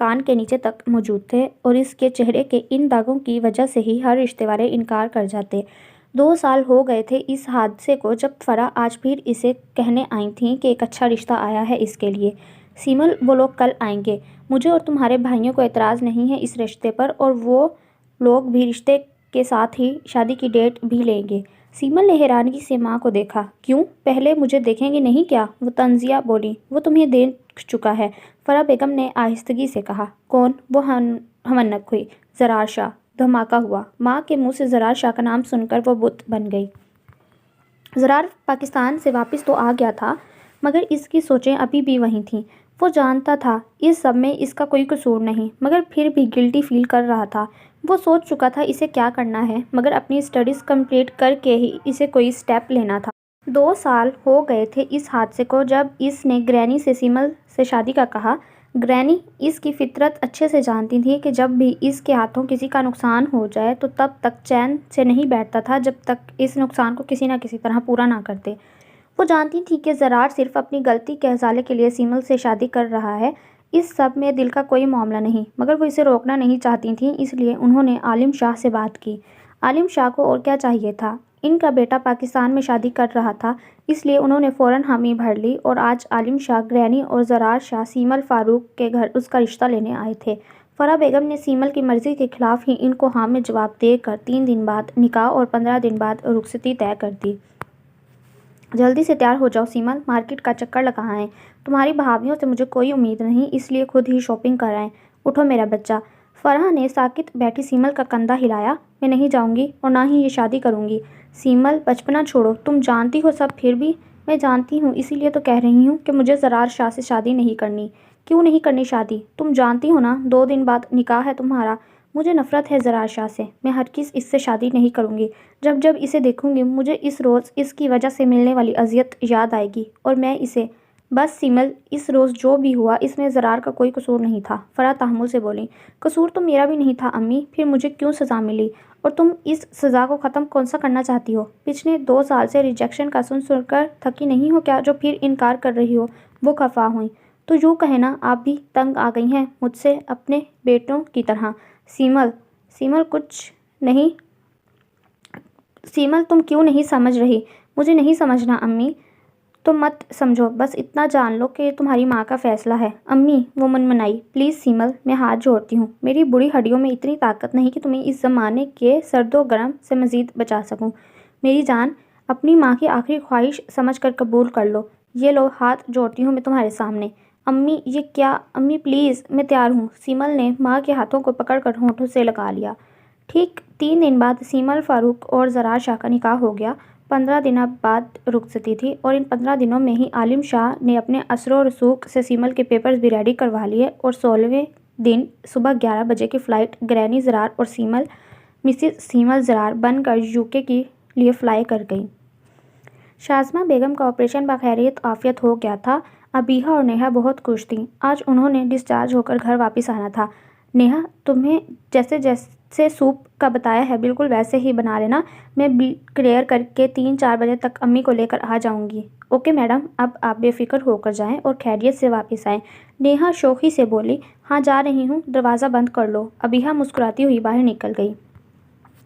کان کے نیچے تک موجود تھے اور اس کے چہرے کے ان داغوں کی وجہ سے ہی ہر رشتے والے انکار کر جاتے۔ 2 سال ہو گئے تھے اس حادثے کو جب فرح آج پھر اسے کہنے آئی تھیں کہ ایک اچھا رشتہ آیا ہے اس کے لیے۔ سیمل، وہ لوگ کل آئیں گے۔ مجھے اور تمہارے بھائیوں کو اعتراض نہیں ہے اس رشتے پر، اور وہ لوگ بھی رشتے کے ساتھ ہی شادی کی ڈیٹ بھی لیں گے۔ سیمل نے حیرانگی سے ماں کو دیکھا۔ کیوں؟ پہلے مجھے دیکھیں گے نہیں کیا؟ وہ طنزیہ بولی۔ وہ تمہیں دیکھ چکا ہے، فرح بیگم نے آہستگی سے کہا۔ کون؟ وہ ہونک ہوئی۔ زرار شاہ۔ دھماکہ ہوا۔ ماں کے منہ سے زرار شاہ کا نام سن کر وہ بت بن گئی۔ زرار پاکستان سے واپس تو آ گیا تھا، مگر اس کی سوچیں ابھی بھی وہیں تھیں۔ وہ جانتا تھا اس سب میں اس کا کوئی قصور نہیں، مگر پھر بھی گلٹی فیل کر رہا تھا۔ وہ سوچ چکا تھا اسے کیا کرنا ہے، مگر اپنی اسٹڈیز کمپلیٹ کر کے ہی اسے کوئی اسٹیپ لینا تھا۔ 2 سال ہو گئے تھے اس حادثے کو جب اس نے گرینی سے سیمل سے شادی کا کہا۔ گرینی اس کی فطرت اچھے سے جانتی تھی کہ جب بھی اس کے ہاتھوں کسی کا نقصان ہو جائے تو تب تک چین سے نہیں بیٹھتا تھا جب تک اس نقصان کو کسی نہ کسی طرح پورا نہ کرتے۔ وہ جانتی تھی کہ زرار صرف اپنی غلطی کے ازالے کے لیے سیمل سے شادی کر رہا ہے، اس سب میں دل کا کوئی معاملہ نہیں، مگر وہ اسے روکنا نہیں چاہتی تھیں، اس لیے انہوں نے عالم شاہ سے بات کی۔ عالم شاہ کو اور کیا چاہیے تھا؟ ان کا بیٹا پاکستان میں شادی کر رہا تھا، اس لیے انہوں نے فوراً حامی بھر لی، اور آج عالم شاہ، گرینی اور زرار شاہ سیمل فاروق کے گھر اس کا رشتہ لینے آئے تھے۔ فرح بیگم نے سیمل کی مرضی کے خلاف ہی ان کو ہاں میں جواب دے کر 3 دن بعد نکاح اور 15 دن بعد رخصتی طے کر دی۔ جلدی سے تیار ہو جاؤ سیمل، مارکیٹ کا چکر لگا آئیں۔ تمہاری بھابھیوں سے مجھے کوئی امید نہیں، اس لیے خود ہی شاپنگ کر آئیں۔ اٹھو میرا بچہ۔ فرح نے ساکت بیٹھی سیمل کا کندھا ہلایا۔ میں نہیں جاؤں گی اور نہ ہی یہ شادی کروں گی۔ سیمل، بچپنا چھوڑو، تم جانتی ہو سب پھر بھی۔ میں جانتی ہوں، اسی لیے تو کہہ رہی ہوں کہ مجھے زرار شاہ سے شادی نہیں کرنی۔ کیوں نہیں کرنی شادی؟ تم جانتی ہو نا 2 دن بعد نکاح ہے تمہارا۔ مجھے نفرت ہے زرار شاہ سے، میں ہرگز اس سے شادی نہیں کروں گی۔ جب جب اسے دیکھوں گی مجھے اس روز اس کی وجہ سے ملنے والی اذیت یاد آئے گی، اور میں اسے… بس سیمل، اس روز جو بھی ہوا اس میں زرار کا کوئی قصور نہیں تھا، فرح تحمل سے بولی۔ قصور تو میرا بھی نہیں تھا امی، پھر مجھے کیوں سزا ملی؟ اور تم اس سزا کو ختم کون سا کرنا چاہتی ہو؟ پچھلے 2 سال سے ریجیکشن کا سن کر تھکی نہیں ہو کیا جو پھر انکار کر رہی ہو؟ وہ خفا ہوئیں۔ تو یوں کہیں نا آپ بھی تنگ آ گئی ہیں مجھ سے اپنے بیٹوں کی طرح۔ سیمل کچھ نہیں۔ سیمل، تم کیوں نہیں سمجھ رہی؟ مجھے نہیں سمجھنا امی۔ تم مت سمجھو، بس اتنا جان لو کہ یہ تمہاری ماں کا فیصلہ ہے۔ امی، وہ منمنائی۔ پلیز سیمل، میں ہاتھ جوڑتی ہوں، میری بڑی ہڈیوں میں اتنی طاقت نہیں کہ تمہیں اس زمانے کے سرد و گرم سے مزید بچا سکوں۔ میری جان، اپنی ماں کی آخری خواہش سمجھ کر قبول کر لو۔ یہ لو، ہاتھ جوڑتی ہوں میں تمہارے سامنے۔ امی، یہ کیا؟ امی پلیز، میں تیار ہوں۔ سیمل نے ماں کے ہاتھوں کو پکڑ کر ہونٹوں سے لگا لیا۔ ٹھیک 3 دن بعد سیمل فاروق اور زرار شاہ کا نکاح ہو گیا۔ 15 دن بعد رخصتی تھی، اور ان 15 دنوں میں ہی عالم شاہ نے اپنے اثر و رسوخ سے سیمل کے پیپرز بھی ریڈی کروا لیے، اور 16ویں دن صبح 11 بجے کی فلائٹ گرینی زرار اور سیمل مسز سیمل زرار بن کر UK کے لیے فلائی کر گئیں۔ شازمہ بیگم کا آپریشن بخیریت عافیت ہو گیا تھا۔ ابیہا اور نیہا بہت خوش تھیں۔ آج انہوں نے ڈسچارج ہو کر گھر واپس آنا تھا۔ نیہا، تمہیں جیسے سوپ کا بتایا ہے بالکل ویسے ہی بنا لینا، میں بل کلیئر کر کے 3-4 بجے تک امی کو لے کر آ جاؤں گی۔ اوکے میڈم، اب آپ بے فکر ہو کر جائیں اور خیریت سے واپس آئیں۔ نیہا شوخی سے بولی۔ ہاں جا رہی ہوں، دروازہ بند کر لو۔ ابیہا مسکراتی ہوئی باہر نکل گئی۔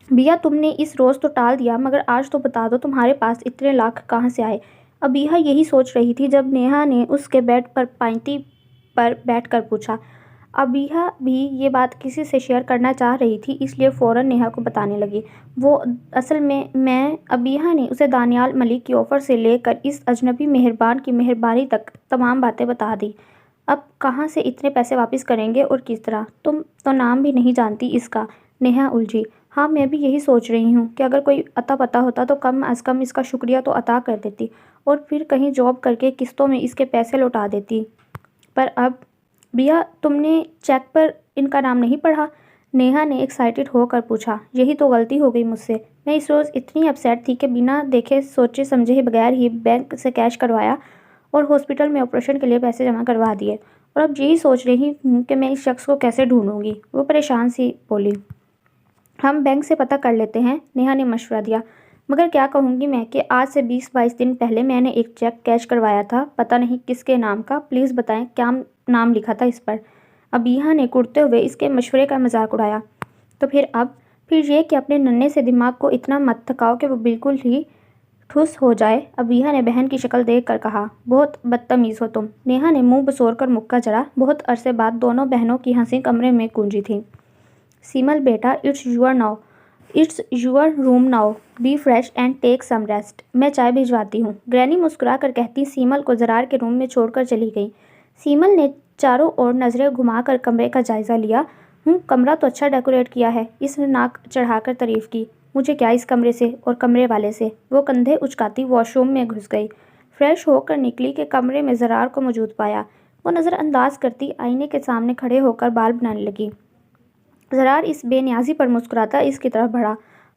بیا، تم نے اس روز تو ٹال دیا، مگر آج تو بتا دو تمہارے پاس اتنے لاکھ کہاں سے آئے؟ ابیہا یہی سوچ رہی تھی جب نیہا نے اس کے بیڈ پر پائنٹی پر بیٹھ کر پوچھا۔ ابیہا بھی یہ بات کسی سے شیئر کرنا چاہ رہی تھی، اس لیے فوراً نیہا کو بتانے لگی۔ وہ اصل میں ابیہا نے اسے دانیال ملک کی آفر سے لے کر اس اجنبی مہربان کی مہربانی تک تمام باتیں بتا دی۔ اب کہاں سے اتنے پیسے واپس کریں گے اور کس طرح؟ تم تو نام بھی نہیں جانتی اس کا۔ نیہا الجھی۔ ہاں، میں بھی یہی سوچ رہی ہوں کہ اگر کوئی اتا پتا ہوتا تو کم از کم اس کا شکریہ تو ادا کر دیتی، اور پھر کہیں جاب کر کے قسطوں میں اس کے پیسے لوٹا دیتی۔ پر اب… بیا، تم نے چیک پر ان کا نام نہیں پڑھا؟ نیہا نے ایکسائٹڈ ہو کر پوچھا۔ یہی تو غلطی ہو گئی مجھ سے۔ میں اس روز اتنی اپسیٹ تھی کہ بنا دیکھے سوچے سمجھے بغیر ہی بینک سے کیش کروایا اور ہاسپٹل میں آپریشن کے لیے پیسے جمع کروا دیے، اور اب یہی سوچ رہی ہوں کہ میں اس شخص کو کیسے ڈھونڈوں گی۔ وہ پریشان سی بولی۔ ہم بینک سے پتہ کر لیتے ہیں، نیہا نے مشورہ دیا۔ مگر کیا کہوں گی میں کہ آج سے 20-22 دن پہلے میں نے ایک چیک کیش کروایا تھا، پتہ نہیں کس کے نام کا، پلیز بتائیں کیا نام لکھا تھا اس پر؟ ابیہا نے کڑتے ہوئے اس کے مشورے کا مذاق اڑایا۔ تو پھر یہ کہ اپنے ننھے سے دماغ کو اتنا مت تھکاؤ کہ وہ بالکل ہی ٹھوس ہو جائے، ابیہا نے بہن کی شکل دیکھ کر کہا۔ بہت بدتمیز ہو تم۔ نیہا نے منہ بسور کر مکہ جڑا۔ بہت عرصے بعد دونوں بہنوں کی ہنسی کمرے میں گونجی تھی۔ سیمل بیٹا، it's your room now, be fresh and take some rest. میں چائے بھجواتی ہوں، گرینی مسکرا کر کہتی سیمل کو زرار کے روم میں چھوڑ کر چلی گئی۔ سیمل نے چاروں اور نظریں گھما کر کمرے کا جائزہ لیا۔ کمرہ تو اچھا ڈیکوریٹ کیا ہے، اس نے ناک چڑھا کر تعریف کی۔ مجھے کیا اس کمرے سے اور کمرے والے سے؟ وہ کندھے اچکاتی واش روم میں گھس گئی۔ فریش ہو کر نکلی کہ کمرے میں زرار کو موجود پایا۔ وہ نظر انداز کرتی آئینے کے سامنے کھڑے ہو کر بال بنانے لگی۔ زرار اس بے نیازی پر مسکراتا اس کی طرف بڑھا۔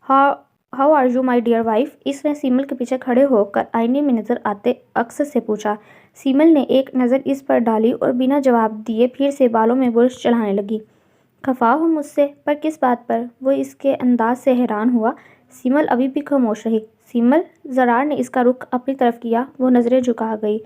How are you my dear wife? اس نے سیمل کے پیچھے کھڑے ہو کر آئینے میں نظر آتے عکس سے پوچھا۔ سیمل نے ایک نظر اس پر ڈالی اور بنا جواب دیے پھر سے بالوں میں برش چلانے لگی۔ خفا ہو مجھ سے؟ پر کس بات پر؟ وہ اس کے انداز سے حیران ہوا۔ سیمل ابھی بھی خاموش رہی۔ سیمل، زرار نے اس کا رخ اپنی طرف کیا۔ وہ نظریں جھکا گئی۔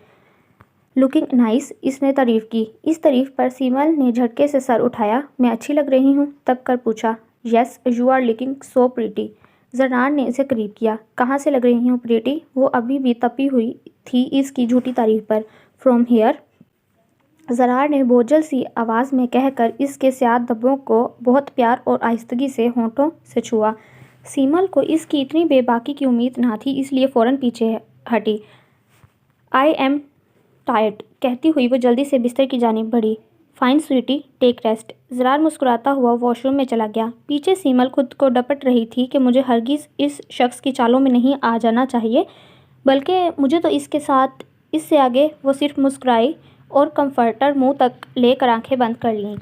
لکنگ نائس، اس نے تعریف کی۔ اس تعریف پر سیمل نے جھٹکے سے سر اٹھایا۔ میں اچھی لگ رہی ہوں؟ تب کر پوچھا۔ Yes, you are looking so pretty. Zarar نے اسے قریب کیا۔ کہاں سے لگ رہی ہوں پریٹی؟ وہ ابھی بھی تپی ہوئی تھی اس کی جھوٹی تعریف پر۔ فرام ہیئر، زرار نے بوجھل سی آواز میں کہہ کر اس کے سیاہ دبوں کو بہت پیار اور آہستگی سے ہونٹوں سے چھوا۔ سیمل کو اس کی اتنی بے باکی کی امید نہ تھی، اس لیے فوراً پیچھے ہٹی۔ آئی ایم ٹائرڈ، کہتی ہوئی وہ جلدی سے بستر کی جانب بڑھی۔ Fine sweetie, take rest. Zarar مسکراتا ہوا واش روم میں چلا گیا۔ پیچھے سیمل خود کو ڈپٹ رہی تھی کہ مجھے ہرگز اس شخص کی چالوں میں نہیں آ جانا چاہیے، بلکہ مجھے تو اس سے آگے وہ صرف مسکرائی اور کمفرٹر منہ تک لے کر آنکھیں بند کر لیں۔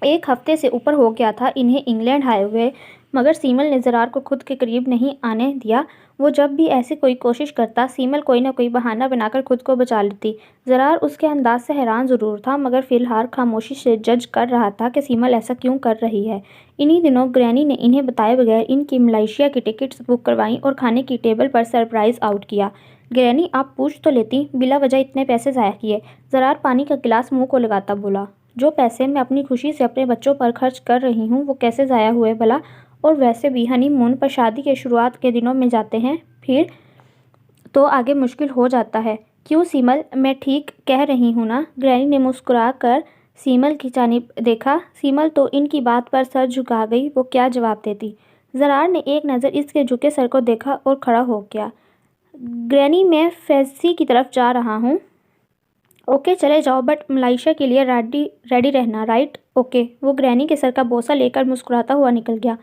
ایک ہفتے سے اوپر ہو گیا تھا انہیں انگلینڈ آئے ہوئے، مگر سیمل نے زرار کو خود کے قریب نہیں آنے دیا۔ وہ جب بھی ایسی کوئی کوشش کرتا، سیمل کوئی نہ کوئی بہانہ بنا کر خود کو بچا لیتی۔ زرار اس کے انداز سے حیران ضرور تھا، مگر فی الحال خاموشی سے جج کر رہا تھا کہ سیمل ایسا کیوں کر رہی ہے۔ انہی دنوں گرینی نے انہیں بتائے بغیر ان کی ملائیشیا کی ٹکٹس بک کروائیں اور کھانے کی ٹیبل پر سرپرائز آؤٹ کیا۔ گرینی، آپ پوچھ تو لیتی، بلا وجہ اتنے پیسے ضائع کیے؟ زرار پانی کا گلاس منہ کو لگاتا بولا۔ جو پیسے میں اپنی خوشی سے اپنے بچوں پر خرچ کر رہی ہوں وہ کیسے ضائع ہوئے بھلا؟ اور ویسے بھی ہنی مون پر شادی کے شروعات کے دنوں میں جاتے ہیں، پھر تو آگے مشکل ہو جاتا ہے۔ کیوں سیمل، میں ٹھیک کہہ رہی ہوں نا؟ گرینی نے مسکرا کر سیمل کی جانب دیکھا۔ سیمل تو ان کی بات پر سر جھکا گئی، وہ کیا جواب دیتی؟ زرار نے ایک نظر اس کے جھکے سر کو دیکھا اور کھڑا ہو گیا۔ گرینی، میں فیزسی کی طرف جا رہا ہوں۔ اوکے، چلے جاؤ، بٹ ملائیشیا کے لیے ریڈی رہنا، رائٹ؟ اوکے۔ وہ گرینی کے سر کا بوسہ لے کر مسکراتا ہوا نکل گیا۔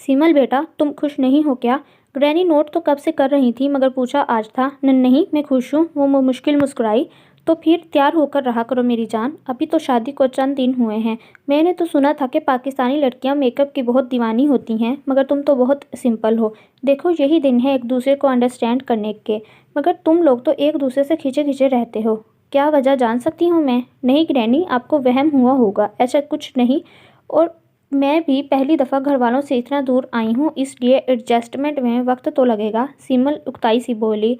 سیمل بیٹا، تم خوش نہیں ہو کیا؟ گرینی نوٹ تو کب سے کر رہی تھی، مگر پوچھا آج تھا۔ نہیں، میں خوش ہوں، وہ مشکل مسکرائی۔ تو پھر تیار ہو کر رہا کرو میری جان، ابھی تو شادی کو چند دن ہوئے ہیں۔ میں نے تو سنا تھا کہ پاکستانی لڑکیاں میک اپ کی بہت دیوانی ہوتی ہیں، مگر تم تو بہت سمپل ہو۔ دیکھو، یہی دن ہے ایک دوسرے کو انڈرسٹینڈ کرنے کے، مگر تم لوگ تو ایک دوسرے سے کھچے رہتے ہو۔ کیا وجہ جان سکتی ہوں میں؟ نہیں گرینی، آپ کو وہم ہوا ہوگا، ایسا کچھ نہیں، اور میں بھی پہلی دفعہ گھر والوں سے اتنا دور آئی ہوں، اس لیے ایڈجسٹمنٹ میں وقت تو لگے گا۔ سیمل اکتائی سی بولی۔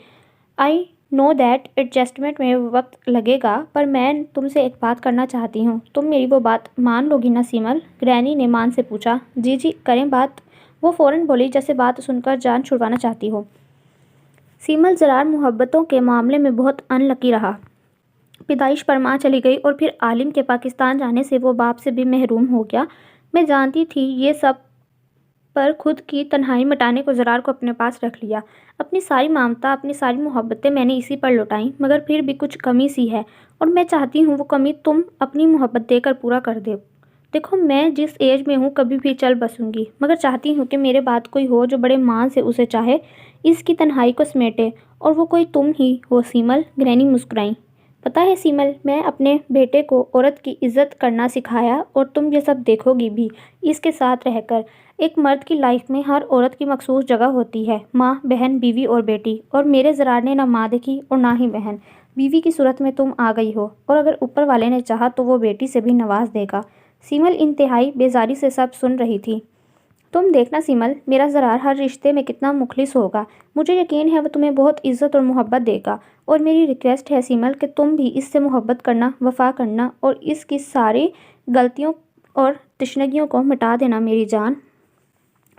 آئی نو دیٹ ایڈجسٹمنٹ میں وقت لگے گا، پر میں تم سے ایک بات کرنا چاہتی ہوں، تم میری وہ بات مان لو گی نا سیمل؟ گرینی نے مان سے پوچھا۔ جی کریں بات، وہ فوراً بولی جیسے بات سن کر جان چھڑوانا چاہتی ہو۔ سیمل زرار محبتوں کے معاملے میں بہت ان لکی رہا۔ پیدائش پر ماں چلی گئی اور پھر عالم کے پاکستان جانے سے وہ باپ سے بھی محروم ہو گیا۔ میں جانتی تھی یہ سب، پر خود کی تنہائی مٹانے کو زرار کو اپنے پاس رکھ لیا۔ اپنی ساری ممتا، اپنی ساری محبتیں میں نے اسی پر لوٹائیں، مگر پھر بھی کچھ کمی سی ہے، اور میں چاہتی ہوں وہ کمی تم اپنی محبت دے کر پورا کر دو۔ دیکھو، میں جس ایج میں ہوں کبھی بھی چل بسوں گی، مگر چاہتی ہوں کہ میرے بعد کوئی ہو جو بڑے مان سے اسے چاہے، اس کی تنہائی کو سمیٹے، اور وہ کوئی تم ہی ہو سیمل۔ گرینی مسکرائیں۔ پتہ ہے سیمل، میں اپنے بیٹے کو عورت کی عزت کرنا سکھایا، اور تم یہ سب دیکھو گی بھی اس کے ساتھ رہ کر۔ ایک مرد کی لائف میں ہر عورت کی مخصوص جگہ ہوتی ہے، ماں، بہن، بیوی اور بیٹی، اور میرے زرار نے نہ ماں دیکھی اور نہ ہی بہن۔ بیوی کی صورت میں تم آ گئی ہو، اور اگر اوپر والے نے چاہا تو وہ بیٹی سے بھی نواز دے گا۔ سیمل انتہائی بیزاری سے سب سن رہی تھی۔ تم دیکھنا سیمل، میرا زرار ہر رشتے میں کتنا مخلص ہوگا، مجھے یقین ہے وہ تمہیں بہت عزت اور محبت دے گا، اور میری ریکویسٹ ہے سیمل کہ تم بھی اس سے محبت کرنا، وفا کرنا اور اس کی ساری غلطیوں اور تشنگیوں کو مٹا دینا میری جان۔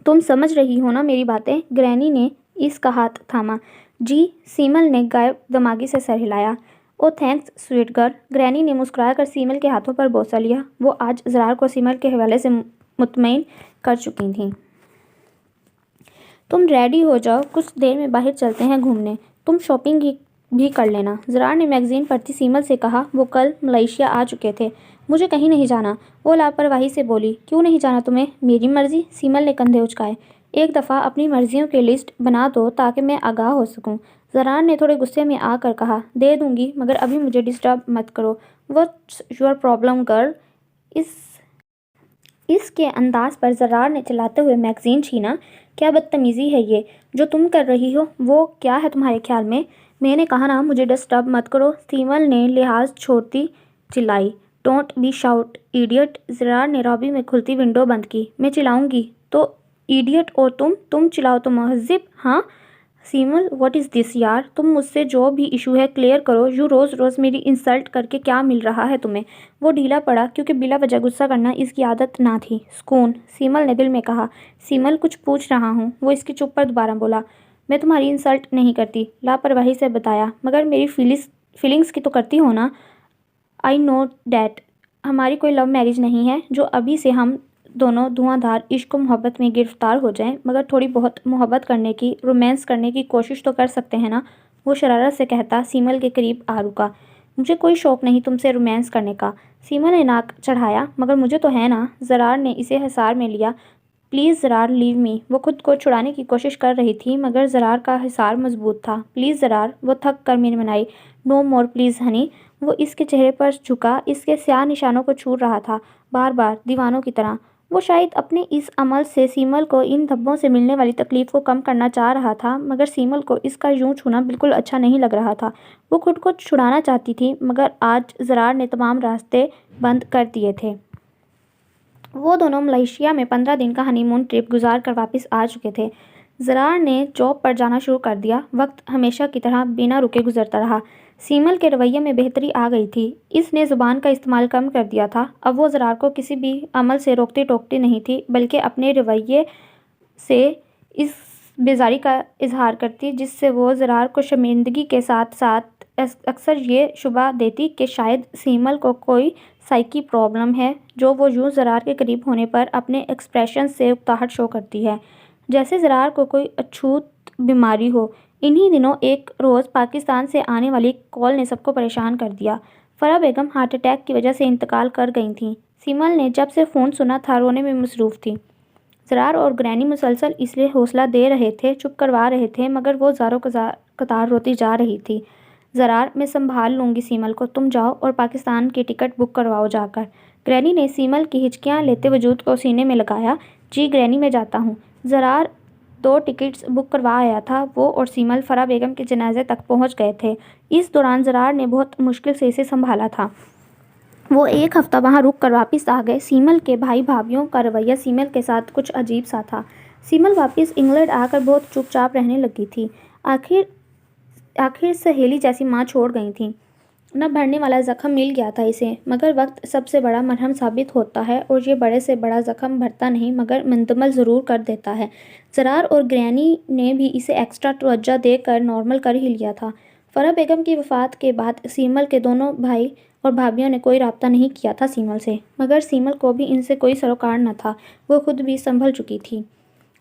تم سمجھ رہی ہو نا میری باتیں؟ گرینی نے اس کا ہاتھ تھاما۔ جی، سیمل نے غائب دماغی سے سر ہلایا۔ او تھینکس سویٹ گرل۔ گرینی نے مسکرا کر سیمل کے ہاتھوں پر بوسہ لیا۔ وہ آج زرار کو سیمل کے حوالے سے مطمئن کر چکی تھیں۔ تم ریڈی ہو جاؤ، کچھ دیر میں باہر چلتے ہیں گھومنے، تم شاپنگ بھی کر لینا۔ زرار نے میگزین پڑھتی سیمل سے کہا۔ وہ کل ملائیشیا آ چکے تھے۔ مجھے کہیں نہیں جانا، وہ لاپرواہی سے بولی۔ کیوں نہیں جانا تمہیں؟ میری مرضی، سیمل نے کندھے اچکائے۔ ایک دفعہ اپنی مرضیوں کی لسٹ بنا دو تاکہ میں آگاہ ہو سکوں۔ زرار نے تھوڑے غصے میں آ کر کہا۔ دے دوں گی، مگر ابھی مجھے ڈسٹرب مت کرو۔ What's your problem girl? اس کے انداز پر زرار نے چلاتے ہوئے میگزین چھینا۔ کیا بدتمیزی ہے یہ جو تم کر رہی ہو؟ وہ کیا ہے تمہارے خیال میں؟ میں نے کہا نا مجھے ڈسٹرب مت کرو، سیمل نے لحاظ چھوڑتی چلائی۔ Don't be shout idiot. Zarar نے لابی میں کھلتی ونڈو بند کی۔ میں چلاؤں گی تو ایڈیٹ، اور تم چلاؤ تو مہذب؟ ہاں سیمل، واٹ از دس یار؟ تم مجھ سے جو بھی ایشو ہے کلیئر کرو، یوں روز روز میری انسلٹ کر کے کیا مل رہا ہے تمہیں؟ وہ ڈھیلا پڑا کیونکہ بلا وجہ غصہ کرنا اس کی عادت نہ تھی۔ سکون، سیمل نے دل میں کہا۔ سیمل، کچھ پوچھ رہا ہوں۔ وہ اس کی چپ پر دوبارہ بولا۔ میں تمہاری انسلٹ نہیں کرتی، لاپرواہی سے بتایا، مگر میری فیلنگس کی تو کرتی ہو نا۔ آئی نو دیٹ۔ ہماری کوئی لو میرج نہیں ہے جو ابھی سے ہم دونوں دھواں دھار عشق و محبت میں گرفتار ہو جائیں، مگر تھوڑی بہت محبت کرنے کی، رومانس کرنے کی کوشش تو کر سکتے ہیں نا؟ وہ شرارت سے کہتا سیمل کے قریب آ رکا۔ مجھے کوئی شوق نہیں تم سے رومانس کرنے کا۔ سیمل نے ناک چڑھایا۔ مگر مجھے تو ہے نا۔ زرار نے اسے حصار میں لیا۔ پلیز زرار، لیو می۔ وہ خود کو چھڑانے کی کوشش کر رہی تھی مگر زرار کا حصار مضبوط تھا۔ پلیز زرار، وہ تھک کر منمنائی۔ نو مور پلیز ہنی۔ وہ اس کے چہرے پر جھکا، اس کے سیاہ نشانوں کو چھو رہا تھا، بار بار، دیوانوں کی طرح۔ وہ شاید اپنے اس عمل سے سیمل کو ان دھبوں سے ملنے والی تکلیف کو کم کرنا چاہ رہا تھا، مگر سیمل کو اس کا یوں چھونا بالکل اچھا نہیں لگ رہا تھا۔ وہ خود کو چھڑانا چاہتی تھی مگر آج زرار نے تمام راستے بند کر دیے تھے۔ وہ دونوں ملائیشیا میں 15 دن کا ہنی مون ٹرپ گزار کر واپس آ چکے تھے۔ زرار نے جاب پر جانا شروع کر دیا۔ وقت ہمیشہ کی طرح بنا رکے گزرتا رہا۔ سیمل کے رویے میں بہتری آ گئی تھی۔ اس نے زبان کا استعمال کم کر دیا تھا۔ اب وہ زرار کو کسی بھی عمل سے روکتی ٹوکتی نہیں تھی، بلکہ اپنے رویے سے اس بیزاری کا اظہار کرتی جس سے وہ زرار کو شرمندگی کے ساتھ ساتھ اکثر یہ شبہ دیتی کہ شاید سیمل کو کوئی سائیکی پرابلم ہے جو وہ یوں زرار کے قریب ہونے پر اپنے ایکسپریشن سے اکتاہٹ شو کرتی ہے، جیسے زرار کو کوئی اچھوت بیماری ہو۔ انہی دنوں ایک روز پاکستان سے آنے والی کال نے سب کو پریشان کر دیا۔ فرح بیگم ہارٹ اٹیک کی وجہ سے انتقال کر گئی تھیں۔ سیمل نے جب سے فون سنا تھا رونے میں مصروف تھی۔ زرار اور گرینی مسلسل اس لیے حوصلہ دے رہے تھے، چپ کروا رہے تھے، مگر وہ زاروں قطار روتی جا رہی تھی۔ زرار، میں سنبھال لوں گی سیمل کو، تم جاؤ اور پاکستان کی ٹکٹ بک کرواؤ جا کر۔ گرینی نے سیمل کی ہچکیاں لیتے وجود کو سینے میں لگایا۔ جی گرینی، میں جاتا ہوں۔ زرار 2 ٹکٹس بک کروا آیا تھا۔ وہ اور سیمل فرح بیگم کے جنازے تک پہنچ گئے تھے۔ اس دوران زرار نے بہت مشکل سے اسے سنبھالا تھا۔ وہ 1 ہفتہ وہاں رک کر واپس آ گئے۔ سیمل کے بھائی بھابھیوں کا رویہ سیمل کے ساتھ کچھ عجیب سا تھا۔ سیمل واپس انگلینڈ آ کر بہت چپ چاپ رہنے لگی تھی۔ آخر سہیلی جیسی ماں چھوڑ گئی تھیں۔ نہ بھرنے والا زخم مل گیا تھا اسے، مگر وقت سب سے بڑا مرہم ثابت ہوتا ہے اور یہ بڑے سے بڑا زخم بھرتا نہیں مگر منتمل ضرور کر دیتا ہے۔ زرار اور گرینی نے بھی اسے ایکسٹرا توجہ دے کر نارمل کر ہی لیا تھا۔ فرح بیگم کی وفات کے بعد سیمل کے دونوں بھائی اور بھابھیوں نے کوئی رابطہ نہیں کیا تھا سیمل سے، مگر سیمل کو بھی ان سے کوئی سروکار نہ تھا۔ وہ خود بھی سنبھل چکی تھی۔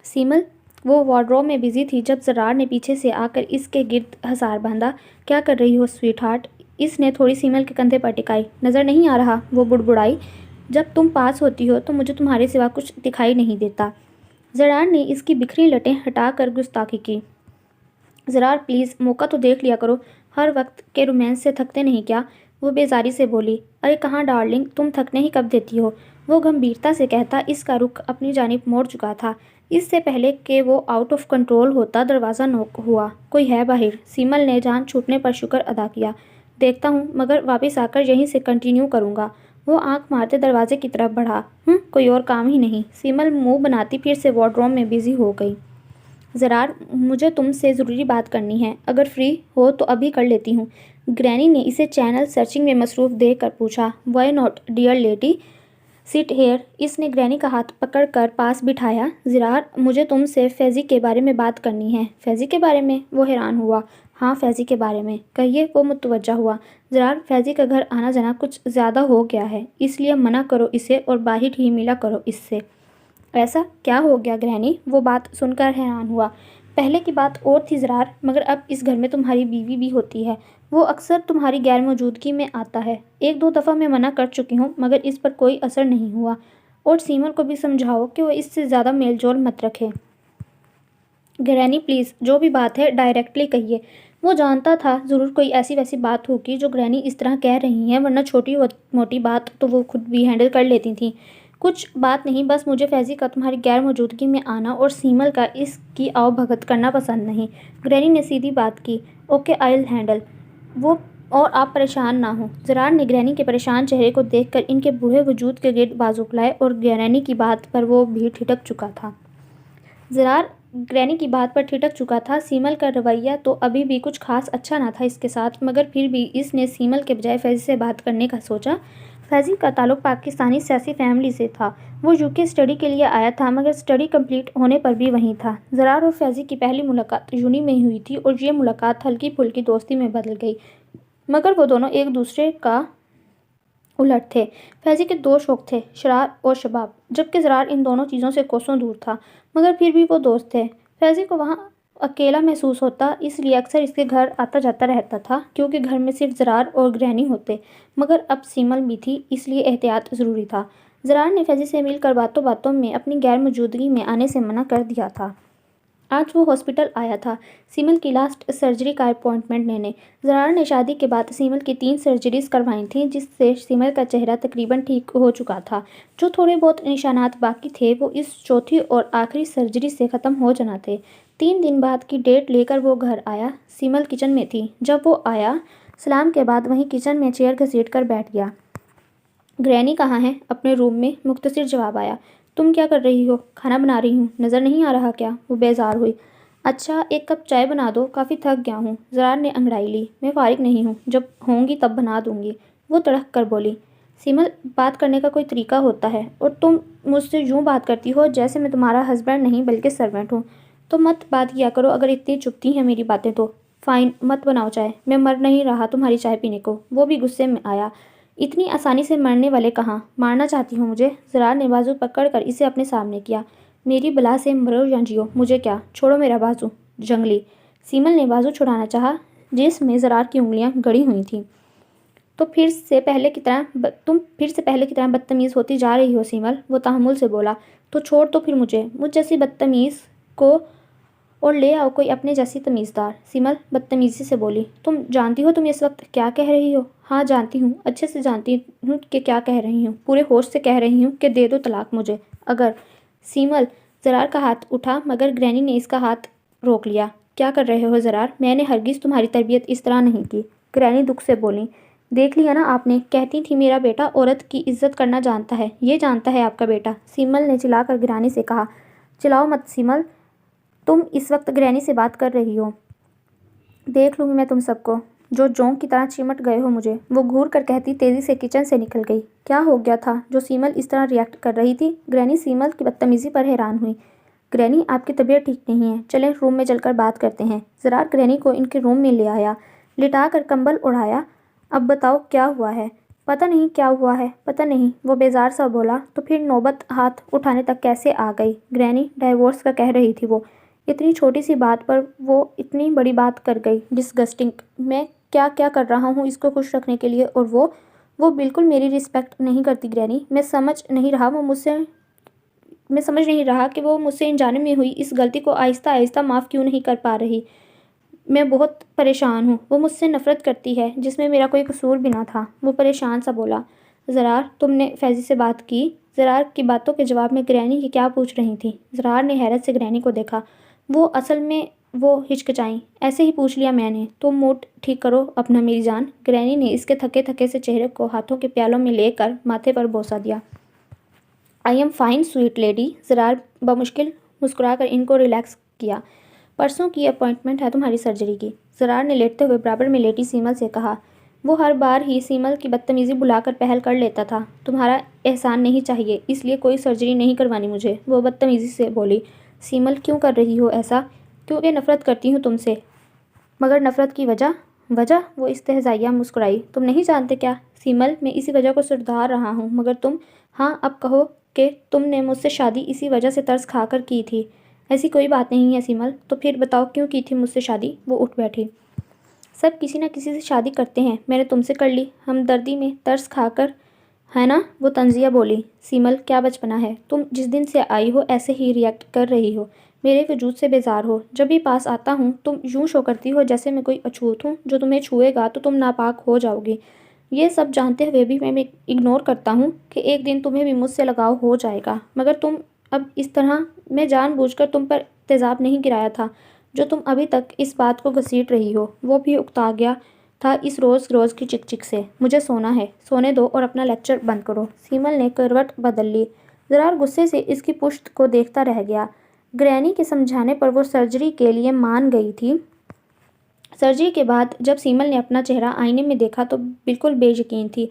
سیمل، وہ وارڈروب میں بزی تھی جب زرار نے پیچھے سے آ کر اس کے گرد حصار باندھا۔ کیا کر رہی ہو سویٹ ہارٹ؟ اس نے تھوڑی سیمل کے کندھے پر ٹکائی۔ نظر نہیں آ رہا؟ وہ بڑبڑائی۔ جب تم پاس ہوتی ہو تو مجھے تمہارے سوا کچھ دکھائی نہیں دیتا۔ زرار نے اس کی بکھری لٹیں ہٹا کر گستاخی کی۔ زرار پلیز موقع تو دیکھ لیا کرو، ہر وقت کے رومانس سے تھکتے نہیں کیا؟ وہ بیزاری سے بولی۔ ارے کہاں ڈارلنگ، تم تھکنے ہی کب دیتی ہو؟ وہ گمبھیرتا سے کہتا اس کا رخ اپنی جانب موڑ چکا تھا۔ اس سے پہلے کہ وہ آؤٹ آف کنٹرول ہوتا دروازہ نوک ہوا۔ کوئی ہے باہر؟ سیمل نے جان چھوٹنے پر شکر ادا کیا۔ دیکھتا ہوں، مگر واپس آ کر یہیں سے کنٹینیو کروں گا۔ وہ آنکھ مارتے دروازے کی طرف بڑھا۔ کوئی اور کام ہی نہیں۔ سیمل منہ بناتی پھر سے وارڈروب میں بزی ہو گئی۔ زرار، مجھے تم سے ضروری بات کرنی ہے، اگر فری ہو تو ابھی کر لیتی ہوں۔ گرینی نے اسے چینل سرچنگ میں مصروف دیکھ کر پوچھا۔ Why not dear lady, sit here. اس نے گرینی کا ہاتھ پکڑ کر پاس بٹھایا۔ زرار، مجھے تم سے فیضی کے بارے میں بات کرنی ہے۔ فیضی کے بارے میں؟ وہ حیران ہوا۔ ہاں، فیضی کے بارے میں۔ کہیے، وہ متوجہ ہوا۔ زرار، فیضی کا گھر آنا جانا کچھ زیادہ ہو گیا ہے، اس لیے منع کرو اسے اور باہر ہی ملا کرو اس سے۔ ایسا کیا ہو گیا گرینی؟ وہ بات سن کر حیران ہوا۔ پہلے کی بات اور تھی زرار، مگر اب اس گھر میں تمہاری بیوی بھی ہوتی ہے، وہ اکثر تمہاری غیر موجودگی میں آتا ہے۔ 1-2 دفعہ میں منع کر چکی ہوں مگر اس پر کوئی اثر نہیں ہوا، اور سیمل کو بھی سمجھاؤ کہ وہ اس سے زیادہ میل جول مت رکھے۔ گرینی پلیز، جو بھی بات ہے ڈائریکٹلی کہیے۔ وہ جانتا تھا ضرور کوئی ایسی ویسی بات ہوگی جو گرینی اس طرح کہہ رہی ہیں، ورنہ چھوٹی موٹی بات تو وہ خود بھی ہینڈل کر لیتی تھیں۔ کچھ بات نہیں، بس مجھے فیضی کا تمہاری غیر موجودگی میں آنا اور سیمل کا اس کی آؤ بھگت کرنا پسند نہیں۔ گرینی نے سیدھی بات کی۔ اوکے، آئی ول ہینڈل وہ، اور آپ پریشان نہ ہوں۔ زرار نے گرینی کے پریشان چہرے کو دیکھ کر ان کے بوڑھے وجود کے گرد بازو پھیلائے، اور گرینی کی بات پر وہ بھی ٹھٹک چکا تھا۔ زرار گرینی کی بات پر ٹھٹک چکا تھا۔ سیمل کا رویہ تو ابھی بھی کچھ خاص اچھا نہ تھا اس کے ساتھ، مگر پھر بھی اس نے سیمل کے بجائے فیضی سے بات کرنے کا سوچا۔ فیضی کا تعلق پاکستانی سیاسی فیملی سے تھا۔ وہ UK اسٹڈی کے لیے آیا تھا، مگر اسٹڈی کمپلیٹ ہونے پر بھی وہیں تھا۔ زرار اور فیضی کی پہلی ملاقات یونی میں ہوئی تھی، اور یہ ملاقات ہلکی پھلکی دوستی میں بدل گئی، مگر وہ دونوں ایک دوسرے کا الٹ تھے۔ فیضی کے 2 شوق تھے، شراب اور شباب، جبکہ زرار ان دونوں چیزوں سے کوسوں دور تھا، مگر پھر بھی وہ دوست تھے۔ فیضی کو وہاں اکیلا محسوس ہوتا، اس لیے اکثر اس کے گھر آتا جاتا رہتا تھا، کیونکہ گھر میں صرف زرار اور گرینی ہوتے، مگر اب سیمل بھی تھی، اس لیے احتیاط ضروری تھا۔ زرار نے فیضی سے مل کر باتوں باتوں میں اپنی غیر موجودگی میں آنے سے منع کر دیا تھا۔ آج وہ ہاسپٹل آیا تھا سیمل کی لاسٹ سرجری کا اپائنٹمنٹ لینے۔ زرار نے شادی کے بعد سیمل کی 3 سرجریز کروائی تھیں، جس سے سیمل کا چہرہ تقریباً ٹھیک ہو چکا تھا۔ جو تھوڑے بہت نشانات باقی تھے وہ اس چوتھی اور آخری سرجری سے ختم ہو جانا تھے۔ 3 دن بعد کی ڈیٹ لے کر وہ گھر آیا۔ سیمل کچن میں تھی۔ جب وہ آیا، سلام کے بعد وہیں کچن میں چیئر گھسیٹ کر بیٹھ گیا۔ گرینی کہاں ہے؟ اپنے روم میں، مختصر جواب آیا۔ تم کیا کر رہی ہو؟ کھانا بنا رہی ہوں، نظر نہیں آ رہا کیا؟ وہ بیزار ہوئی۔ اچھا، 1 کپ چائے بنا دو، کافی تھک گیا ہوں۔ زرار نے انگڑائی لی۔ میں فارغ نہیں ہوں، جب ہوں گی تب بنا دوں گی، وہ تڑک کر بولی۔ سیمل، بات کرنے کا کوئی طریقہ ہوتا ہے، اور تم مجھ سے یوں بات کرتی ہو جیسے میں تمہارا ہسبینڈ نہیں بلکہ سرونٹ ہوں۔ تو مت بات کیا کرو اگر اتنی چبھتی ہیں میری باتیں تو۔ فائن، مت بناؤ چائے، میں مر نہیں رہا تمہاری چائے پینے کو۔ وہ بھی غصے میں آیا۔ اتنی آسانی سے مرنے والے کہاں؟ مارنا چاہتی ہو مجھے؟ زرار نے بازو پکڑ کر اسے اپنے سامنے کیا۔ میری بلا سے مرو یا جیو، مجھے کیا؟ چھوڑو میرا بازو، جنگلی۔ سیمل نے بازو چھڑانا چاہا، جس میں زرار کی انگلیاں گڑی ہوئی تھیں۔ تم پھر سے پہلے کی طرح بدتمیز ہوتی جا رہی ہو سیمل، وہ تحمل سے بولا۔ تو چھوڑ دو پھر مجھ جیسی بدتمیز کو، اور لے آؤ کوئی اپنے جیسی تمیزدار۔ سیمل بدتمیزی سے بولی۔ تم جانتی ہو تم اس وقت کیا کہہ رہی ہو؟ ہاں جانتی ہوں، اچھے سے جانتی ہوں کہ کیا کہہ رہی ہوں، پورے ہوش سے کہہ رہی ہوں کہ دے دو طلاق مجھے، اگر۔ سیمل، زرار کا ہاتھ اٹھا، مگر گرینی نے اس کا ہاتھ روک لیا۔ کیا کر رہے ہو زرار؟ میں نے ہرگز تمہاری تربیت اس طرح نہیں کی، گرینی دکھ سے بولی۔ دیکھ لیا نا آپ نے، کہتی تھی میرا بیٹا عورت کی عزت کرنا جانتا ہے، یہ جانتا ہے آپ کا بیٹا، سیمل نے چلا کر گرینی سے کہا۔ چلاؤ مت سیمل، تم اس وقت گرینی سے بات کر رہی ہو۔ دیکھ لوں گی میں تم سب کو، جو جونک کی طرح چمٹ گئے ہو مجھے، وہ گھور کر کہتی تیزی سے کچن سے نکل گئی۔ کیا ہو گیا تھا جو سیمل اس طرح ریئیکٹ کر رہی تھی؟ گرینی سیمل کی بدتمیزی پر حیران ہوئی۔ گرینی، آپ کی طبیعت ٹھیک نہیں ہے، چلیں روم میں چل کر بات کرتے ہیں۔ زرار گرینی کو ان کے روم میں لے آیا، لٹا کر کمبل اڑایا۔ اب بتاؤ کیا ہوا ہے؟ پتہ نہیں کیا ہوا ہے، پتہ نہیں، وہ بیزار سا بولا۔ تو پھر نوبت ہاتھ اٹھانے تک کیسے آ گئی؟ گرینی ڈائیورس کا کہہ رہی تھی وہ، اتنی چھوٹی سی بات پر وہ اتنی بڑی بات کر گئی، ڈسگسٹنگ۔ میں کیا کیا کر رہا ہوں اس کو خوش رکھنے کے لیے، اور وہ بالکل میری رسپیکٹ نہیں کرتی گرینی۔ میں سمجھ نہیں رہا کہ وہ مجھ سے انجانے میں ہوئی اس غلطی کو آہستہ آہستہ معاف کیوں نہیں کر پا رہی۔ میں بہت پریشان ہوں، وہ مجھ سے نفرت کرتی ہے، جس میں میرا کوئی قصور بھی نہ تھا، وہ پریشان سا بولا۔ زرار، تم نے فیضی سے بات کی؟ زرار کی باتوں کے جواب میں گرینی یہ کیا پوچھ رہی تھی؟ زرار نے حیرت سے گرینی کو دیکھا۔ وہ اصل میں وہ ہچکچائیں۔ ایسے ہی پوچھ لیا میں نے۔ تم موڈ ٹھیک کرو اپنا میری جان۔ گرینی نے اس کے تھکے تھکے سے چہرے کو ہاتھوں کے پیالوں میں لے کر ماتھے پر بوسہ دیا۔ I am fine sweet lady. Zarar بمشکل مسکرا کر ان کو ریلیکس کیا۔ پرسوں کی اپوائنٹمنٹ ہے تمہاری سرجری کی، زرار نے لیٹتے ہوئے برابر میں لیٹی سیمل سے کہا۔ وہ ہر بار ہی سیمل کی بدتمیزی بلا کر پہل کر لیتا تھا۔ تمہارا احسان نہیں چاہیے، اس لیے کوئی سرجری نہیں کروانی مجھے، وہ بدتمیزی سے بولی۔ سیمل کیوں کر رہی ہو ایسا؟ کیونکہ نفرت کرتی ہوں تم سے۔ مگر نفرت کی وجہ؟ وجہ؟ وہ استہزائیہ مسکرائی۔ تم نہیں جانتے کیا سیمل، میں اسی وجہ کو سدھار رہا ہوں، مگر تم، ہاں اب کہو کہ تم نے مجھ سے شادی اسی وجہ سے ترس کھا کر کی تھی۔ ایسی کوئی بات نہیں ہے سیمل۔ تو پھر بتاؤ کیوں کی تھی مجھ سے شادی؟ وہ اٹھ بیٹھی۔ سب کسی نہ کسی سے شادی کرتے ہیں، میں نے تم سے کر لی، ہمدردی میں ترس کھا کر، ہے نا؟ وہ طنزیہ بولی۔ سیمل کیا بچپنا ہے، تم جس دن سے آئی ہو ایسے ہی ریئیکٹ کر رہی ہو، میرے وجود سے بیزار ہو۔ جب بھی پاس آتا ہوں تم یوں شو کرتی ہو جیسے میں کوئی اچھوت ہوں جو تمہیں چھوئے گا تو تم ناپاک ہو جاؤ گی۔ یہ سب جانتے ہوئے بھی میں اگنور کرتا ہوں کہ ایک دن تمہیں بھی مجھ سے لگاؤ ہو جائے گا، مگر تم اب اس طرح، میں جان بوجھ کر تم پر تیزاب نہیں گرایا تھا جو تم ابھی تک اس بات کو گھسیٹ رہی ہو۔ وہ بھی اکتا گیا تھا اس روز روز کی چک چک سے۔ مجھے سونا ہے، سونے دو اور اپنا لیکچر بند کرو۔ سیمل نے کروٹ بدل لی۔ زرار غصے سے اس کی پشت کو دیکھتا رہ گیا۔ گرینی کے سمجھانے پر وہ سرجری کے لیے مان گئی تھی۔ سرجری کے بعد جب سیمل نے اپنا چہرہ آئینے میں دیکھا تو بالکل بے یقین تھی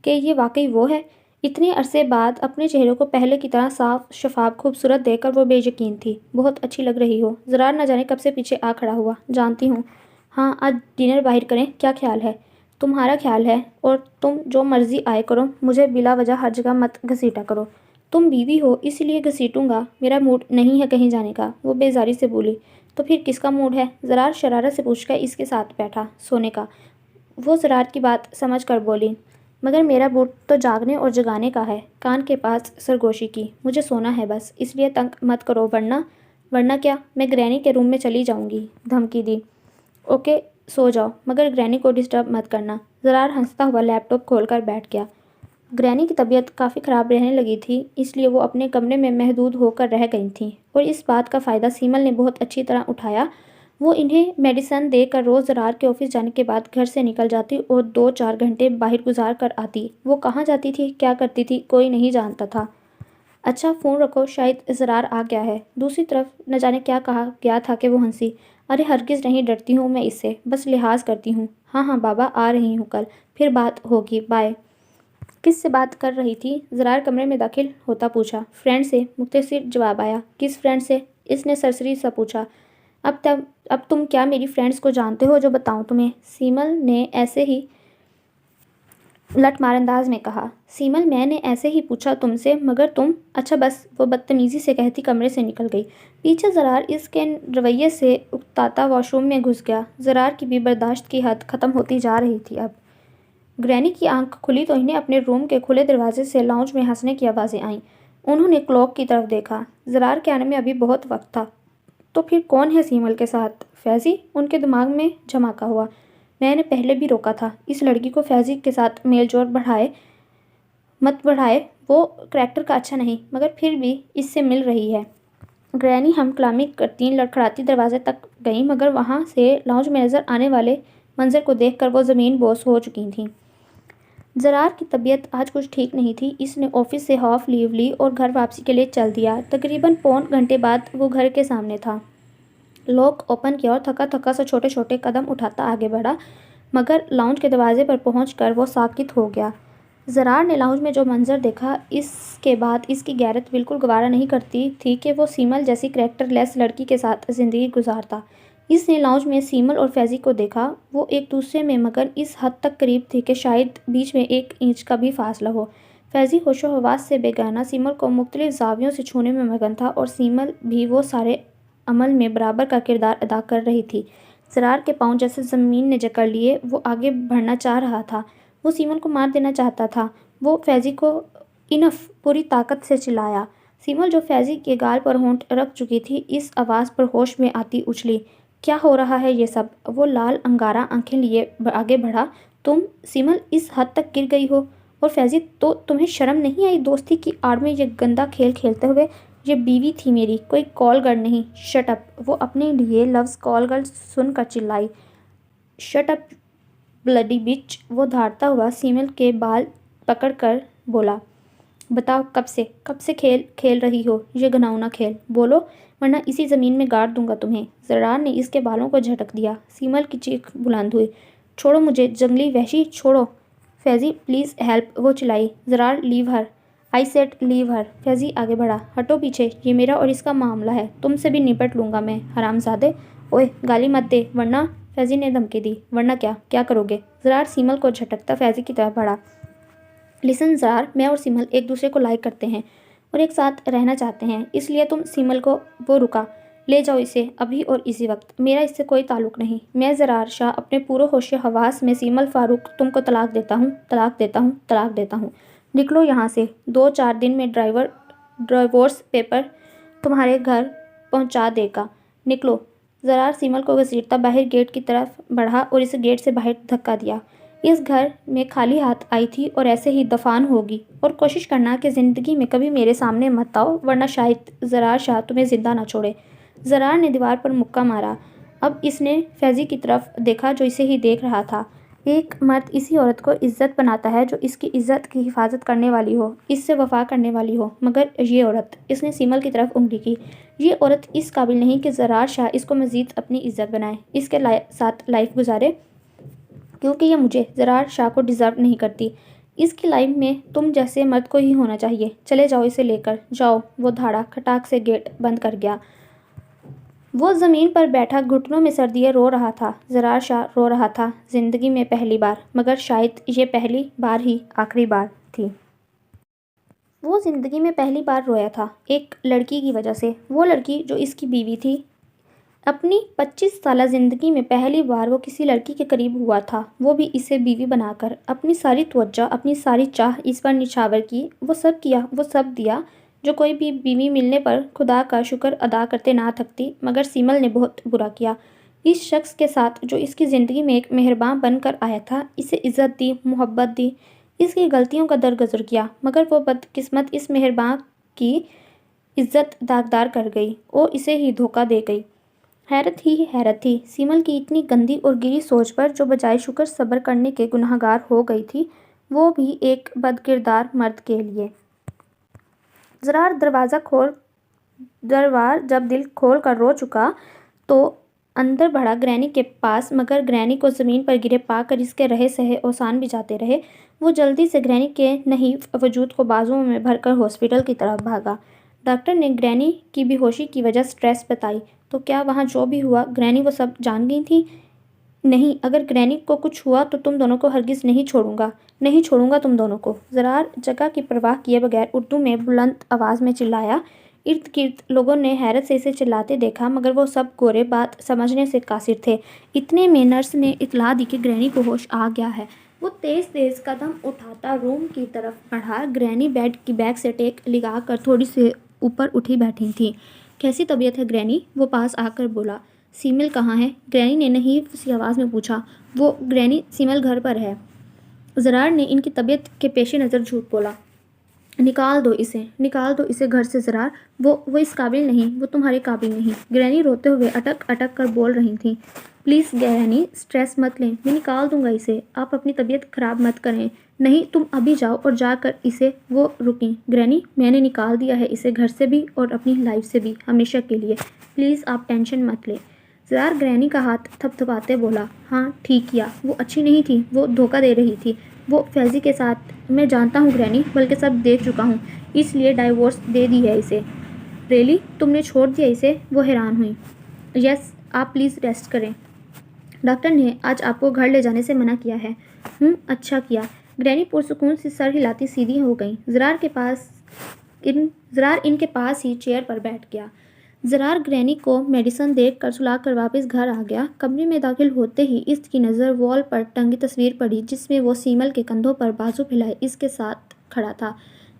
کہ یہ واقعی وہ ہے۔ اتنے عرصے بعد اپنے چہرے کو پہلے کی طرح صاف شفاف خوبصورت دیکھ کر وہ بے یقین تھی۔ بہت اچھی لگ رہی ہو۔ زرار نہ جانے کب سے پیچھے آ کھڑا ہوا۔ جانتی ہوں۔ ہاں آج ڈنر باہر کریں، کیا خیال ہے؟ تمہارا خیال ہے، اور تم جو مرضی آئے کرو، مجھے بلا وجہ ہر جگہ مت گھسیٹا کرو۔ تم بیوی ہو اس لیے گھسیٹوں گا، میرا موڈ نہیں ہے کہیں جانے کا، وہ بیزاری سے بولی۔ تو پھر کس کا موڈ ہے؟ زرار شرارت سے پوچھ کر اس کے ساتھ بیٹھا۔ سونے کا۔ وہ زرار کی بات سمجھ کر بولی۔ مگر میرا موڈ تو جاگنے اور جگانے کا ہے، کان کے پاس سرگوشی کی۔ مجھے سونا ہے بس، اس لیے تنگ مت کرو ورنہ کیا، میں گرینی کے روم میں چلی جاؤں گی، دھمکی دی۔ اوکے سو جاؤ، مگر گرینی کو ڈسٹرب مت کرنا۔ زرار ہنستا ہوا لیپ ٹاپ کھول کر بیٹھ گیا۔ گرینی کی طبیعت کافی خراب رہنے لگی تھی، اس لیے وہ اپنے کمرے میں محدود ہو کر رہ گئی تھیں، اور اس بات کا فائدہ سیمل نے بہت اچھی طرح اٹھایا۔ وہ انہیں میڈیسن دے کر روز زرار کے آفس جانے کے بعد گھر سے نکل جاتی اور 2-4 گھنٹے باہر گزار کر آتی۔ وہ کہاں جاتی تھی، کیا کرتی تھی، کوئی نہیں جانتا تھا۔ اچھا فون رکھو، شاید زرار آ گیا ہے۔ دوسری طرف نہ جانے کیا کہا گیا تھا کہ وہ ہنسی۔ ارے ہرگز نہیں، ڈرتی ہوں میں اس سے، بس لحاظ کرتی ہوں۔ ہاں ہاں بابا، آ رہی ہوں کل، پھر بات ہوگی، بائے۔ کس سے بات کر رہی تھی؟ زرار کمرے میں داخل ہوتا پوچھا۔ فرینڈ سے، مختصر جواب آیا۔ کس فرینڈ سے؟ اس نے سرسری سا پوچھا۔ اب تم کیا میری فرینڈس کو جانتے ہو جو بتاؤں تمہیں؟ سیمل نے ایسے ہی لٹ مار انداز میں کہا۔ سیمل میں نے ایسے ہی پوچھا تم سے، مگر تم، اچھا بس، وہ بدتمیزی سے کہتی کمرے سے نکل گئی۔ پیچھے زرار اس کے رویے سے اکتاتا واش روم میں گھس گیا۔ زرار کی بھی برداشت کی حد ختم ہوتی جا رہی تھی اب۔ گرینی کی آنکھ کھلی تو انہیں اپنے روم کے کھلے دروازے سے لاؤنج میں ہنسنے کی آوازیں آئیں۔ انہوں نے کلاک کی طرف دیکھا۔ زرار کے آنے میں ابھی بہت وقت تھا۔ تو پھر کون ہے سیمل کے ساتھ؟ فیضی؟ ان کے دماغ میں جھماکا ہوا۔ میں نے پہلے بھی روکا تھا، اس لڑکی کو فیضی کے ساتھ میل جول مت بڑھائے، وہ کریکٹر کا اچھا نہیں، مگر پھر بھی اس سے مل رہی ہے۔ گرینی ہم کلامی کرتی لڑکھڑاتی دروازے تک گئیں، مگر وہاں سے لاؤنج میں نظر آنے والے منظر کو دیکھ کر وہ زمین بوس ہو چکی تھیں۔ زرار کی طبیعت آج کچھ ٹھیک نہیں تھی۔ اس نے آفس سے ہاف لیو لی اور گھر واپسی کے لیے چل دیا۔ تقریباً پون گھنٹے بعد وہ گھر کے سامنے تھا۔ لاک اوپن کیا اور تھکا تھکا سا چھوٹے چھوٹے قدم اٹھاتا آگے بڑھا، مگر لاؤنج کے دروازے پر پہنچ کر وہ ساکت ہو گیا۔ زرار نے لاؤنج میں جو منظر دیکھا، اس کے بعد اس کی غیرت بالکل گوارا نہیں کرتی تھی کہ وہ سیمل جیسی کریکٹر لیس لڑکی کے ساتھ زندگی گزارتا۔ اس نے لاؤنج میں سیمل اور فیضی کو دیکھا۔ وہ ایک دوسرے میں مگر اس حد تک قریب تھے کہ شاید بیچ میں 1 انچ کا بھی فاصلہ ہو۔ فیضی ہوش و حواس سے بے گانہ سیمل کو مختلف زاویوں سے چھونے میں مگن تھا، اور سیمل بھی وہ سارے عمل میں برابر کا کردار ادا کر رہی تھی۔ زرار کے پاؤں جیسے زمین نے جکڑ لیے، وہ آگے بڑھنا چاہ رہا تھا۔ وہ سیمل کو مار دینا چاہتا تھا۔ وہ فیضی کو انف پوری طاقت سے چلایا۔ سیمل جو فیضی کے گال پر ہونٹ رکھ چکی تھی، اس آواز پر ہوش میں آتی اچھلی۔ کیا ہو رہا ہے یہ سب؟ وہ لال انگارہ آنکھیں لیے آگے بڑھا۔ تم، سیمل، اس حد تک گر گئی ہو؟ اور فیضی، تو تمہیں شرم نہیں آئی دوستی کی آڑ میں یہ گندا کھیل کھیلتے ہوئے؟ یہ بیوی تھی میری، کوئی کال گرل نہیں۔ Shut up! وہ اپنے لیے لفظ کال گرل سن کر چلائی۔ شٹ اپ بلڈی بچ! وہ دھاڑتا ہوا سیمل کے بال پکڑ کر بولا۔ بتاؤ کب سے کھیل رہی ہو یہ گھناؤنا کھیل؟ بولو ورنہ اسی زمین میں گاڑ دوں گا تمہیں۔ زرار نے اس کے بالوں کو جھٹک دیا۔ سیمل کی چیخ بلند ہوئی۔ چھوڑو مجھے جنگلی وحشی، چھوڑو! Faizi please help! وہ چلائی۔ زرار لیو ہر! آئی سیڈ لیو ہر! فیضی آگے بڑھا۔ ہٹو پیچھے، یہ میرا اور اس کا معاملہ ہے، تم سے بھی نپٹ لوں گا میں، حرامزادے! اوئے گالی مت دے ورنہ! فیضی نے دھمکی دی۔ ورنہ کیا کرو گے؟ زرار سیمل کو جھٹکتا فیضی کی طرف بڑھا۔ لسن زرار، میں اور سیمل ایک دوسرے کو لائک کرتے ہیں اور ایک ساتھ رہنا چاہتے ہیں، اس لیے تم سیمل کو… وہ رکا۔ لے جاؤ اسے، ابھی اور اسی وقت، میرا اس سے کوئی تعلق نہیں۔ میں زرار شاہ اپنے پورے ہوش حواس میں سیمل فاروق تم کو طلاق دیتا ہوں۔ نکلو یہاں سے، 2-4 دن میں ڈائیورس پیپر تمہارے گھر پہنچا دے گا۔ نکلو! زرار سیمل کو گھسیٹتا باہر گیٹ کی طرف بڑھا اور اسے گیٹ سے باہر دھکا دیا۔ اس گھر میں خالی ہاتھ آئی تھی اور ایسے ہی دفان ہوگی، اور کوشش کرنا کہ زندگی میں کبھی میرے سامنے مت آؤ ورنہ شاید زرار شاہ تمہیں زندہ نہ چھوڑے۔ زرار نے دیوار پر مکہ مارا۔ اب اس نے فیضی کی طرف دیکھا جو اسے ہی دیکھ رہا تھا۔ ایک مرد اسی عورت کو عزت بناتا ہے جو اس کی عزت کی حفاظت کرنے والی ہو، اس سے وفا کرنے والی ہو، مگر یہ عورت… اس نے سیمل کی طرف انگلی کی۔ یہ عورت اس قابل نہیں کہ زرار شاہ اس کو مزید اپنی عزت بنائے، اس کے ساتھ لائف گزارے، کیونکہ یہ مجھے، زرار شاہ کو ڈیزرو نہیں کرتی۔ اس کی لائف میں تم جیسے مرد کو ہی ہونا چاہیے۔ چلے جاؤ اسے لے کر، جاؤ۔ وہ دھاڑا کھٹاک سے گیٹ بند کر گیا۔ وہ زمین پر بیٹھا گھٹنوں میں سر دیے رو رہا تھا۔ زرار شاہ رو رہا تھا، زندگی میں پہلی بار، مگر شاید یہ پہلی بار ہی آخری بار تھی۔ وہ زندگی میں پہلی بار رویا تھا، ایک لڑکی کی وجہ سے۔ وہ لڑکی جو اس کی بیوی تھی۔ اپنی 25 سالہ زندگی میں پہلی بار وہ کسی لڑکی کے قریب ہوا تھا، وہ بھی اسے بیوی بنا کر۔ اپنی ساری توجہ، اپنی ساری چاہ اس پر نچھاور کی۔ وہ سب کیا، وہ سب دیا جو کوئی بھی بیوی ملنے پر خدا کا شکر ادا کرتے نہ تھکتی، مگر سیمل نے بہت برا کیا۔ اس شخص کے ساتھ جو اس کی زندگی میں ایک مہربان بن کر آیا تھا، اسے عزت دی، محبت دی، اس کی غلطیوں کا درگزر کیا، مگر وہ بدقسمت اس مہربان کی عزت داغدار کر گئی اور اسے ہی دھوکہ دے گئی۔ حیرت ہی حیرت تھی سیمل کی اتنی گندی اور گری سوچ پر، جو بجائے شکر صبر کرنے کے گنہگار ہو گئی تھی، وہ بھی ایک بدکردار مرد کے لیے۔ زرار جب دل کھول کر رو چکا تو اندر بڑھا گرینی کے پاس، مگر گرینی کو زمین پر گرے پا کر اس کے رہے سہے اوسان بھی جاتے رہے۔ وہ جلدی سے گرینی کے نحیف وجود کو بازوؤں میں بھر کر ہاسپٹل کی طرف بھاگا۔ ڈاکٹر نے گرینی کی بے ہوشی کی وجہ سٹریس بتائی۔ تو کیا وہاں جو بھی ہوا گرینی وہ سب جان گئی تھی؟ نہیں، اگر گرینی کو کچھ ہوا تو تم دونوں کو ہرگز نہیں چھوڑوں گا تم دونوں کو۔ زرار جگہ کی پرواہ کیے بغیر اردو میں بلند آواز میں چلایا۔ ارد گرد لوگوں نے حیرت سے اسے چلاتے دیکھا، مگر وہ سب گورے بات سمجھنے سے قاصر تھے۔ اتنے میں نرس نے اطلاع دی کہ گرینی کو ہوش آ گیا ہے۔ وہ تیز قدم اٹھاتا روم کی طرف بڑھا۔ گرینی بیڈ کی بیک سے ٹیک لگا کر تھوڑی سی اوپر اٹھی بیٹھی تھی۔ کیسی طبیعت ہے گرینی؟ وہ پاس آ کر بولا۔ سیمل کہاں ہے؟ گرینی نے نحیف سی آواز میں پوچھا۔ وہ گرینی، سیمل گھر پر ہے۔ زرار نے ان کی طبیعت کے پیش نظر جھوٹ بولا۔ نکال دو اسے گھر سے زرار، وہ اس قابل نہیں، وہ تمہارے قابل نہیں۔ گرینی روتے ہوئے اٹک اٹک کر بول رہی تھیں۔ پلیز گرینی، سٹریس مت لیں، میں نکال دوں گا اسے، آپ اپنی طبیعت خراب مت کریں۔ نہیں، تم ابھی جاؤ اور جا کر اسے… وہ رکیں۔ گرینی، میں نے نکال دیا ہے اسے گھر سے بھی اور اپنی لائف سے بھی، ہمیشہ کے لیے۔ پلیز آپ ٹینشن مت لیں۔ زرار گرینی کا ہاتھ تھپ تھپاتے بولا۔ ہاں ٹھیک کیا، وہ اچھی نہیں تھی، وہ دھوکہ دے رہی تھی، وہ فیضی کے ساتھ… میں جانتا ہوں گرینی، بلکہ سب دیکھ چکا ہوں، اس لیے ڈائیورس دے دی ہے اسے۔ ریلی؟ تم نے چھوڑ دیا اسے؟ وہ حیران ہوئی۔ یس، آپ پلیز ریسٹ کریں، ڈاکٹر نے آج آپ کو گھر لے جانے سے منع کیا ہے۔ اچھا کیا۔ گرینی پرسکون سے سر ہلاتی سیدھی ہو گئی۔ زرار ان کے پاس ہی چیئر پر بیٹھ گیا۔ زرار گرینی کو میڈیسن دے کر سلا کر واپس گھر آ گیا۔ کمرے میں داخل ہوتے ہی اس کی نظر وال پر ٹنگی تصویر پڑی، جس میں وہ سیمل کے کندھوں پر بازو پھیلائے اس کے ساتھ کھڑا تھا۔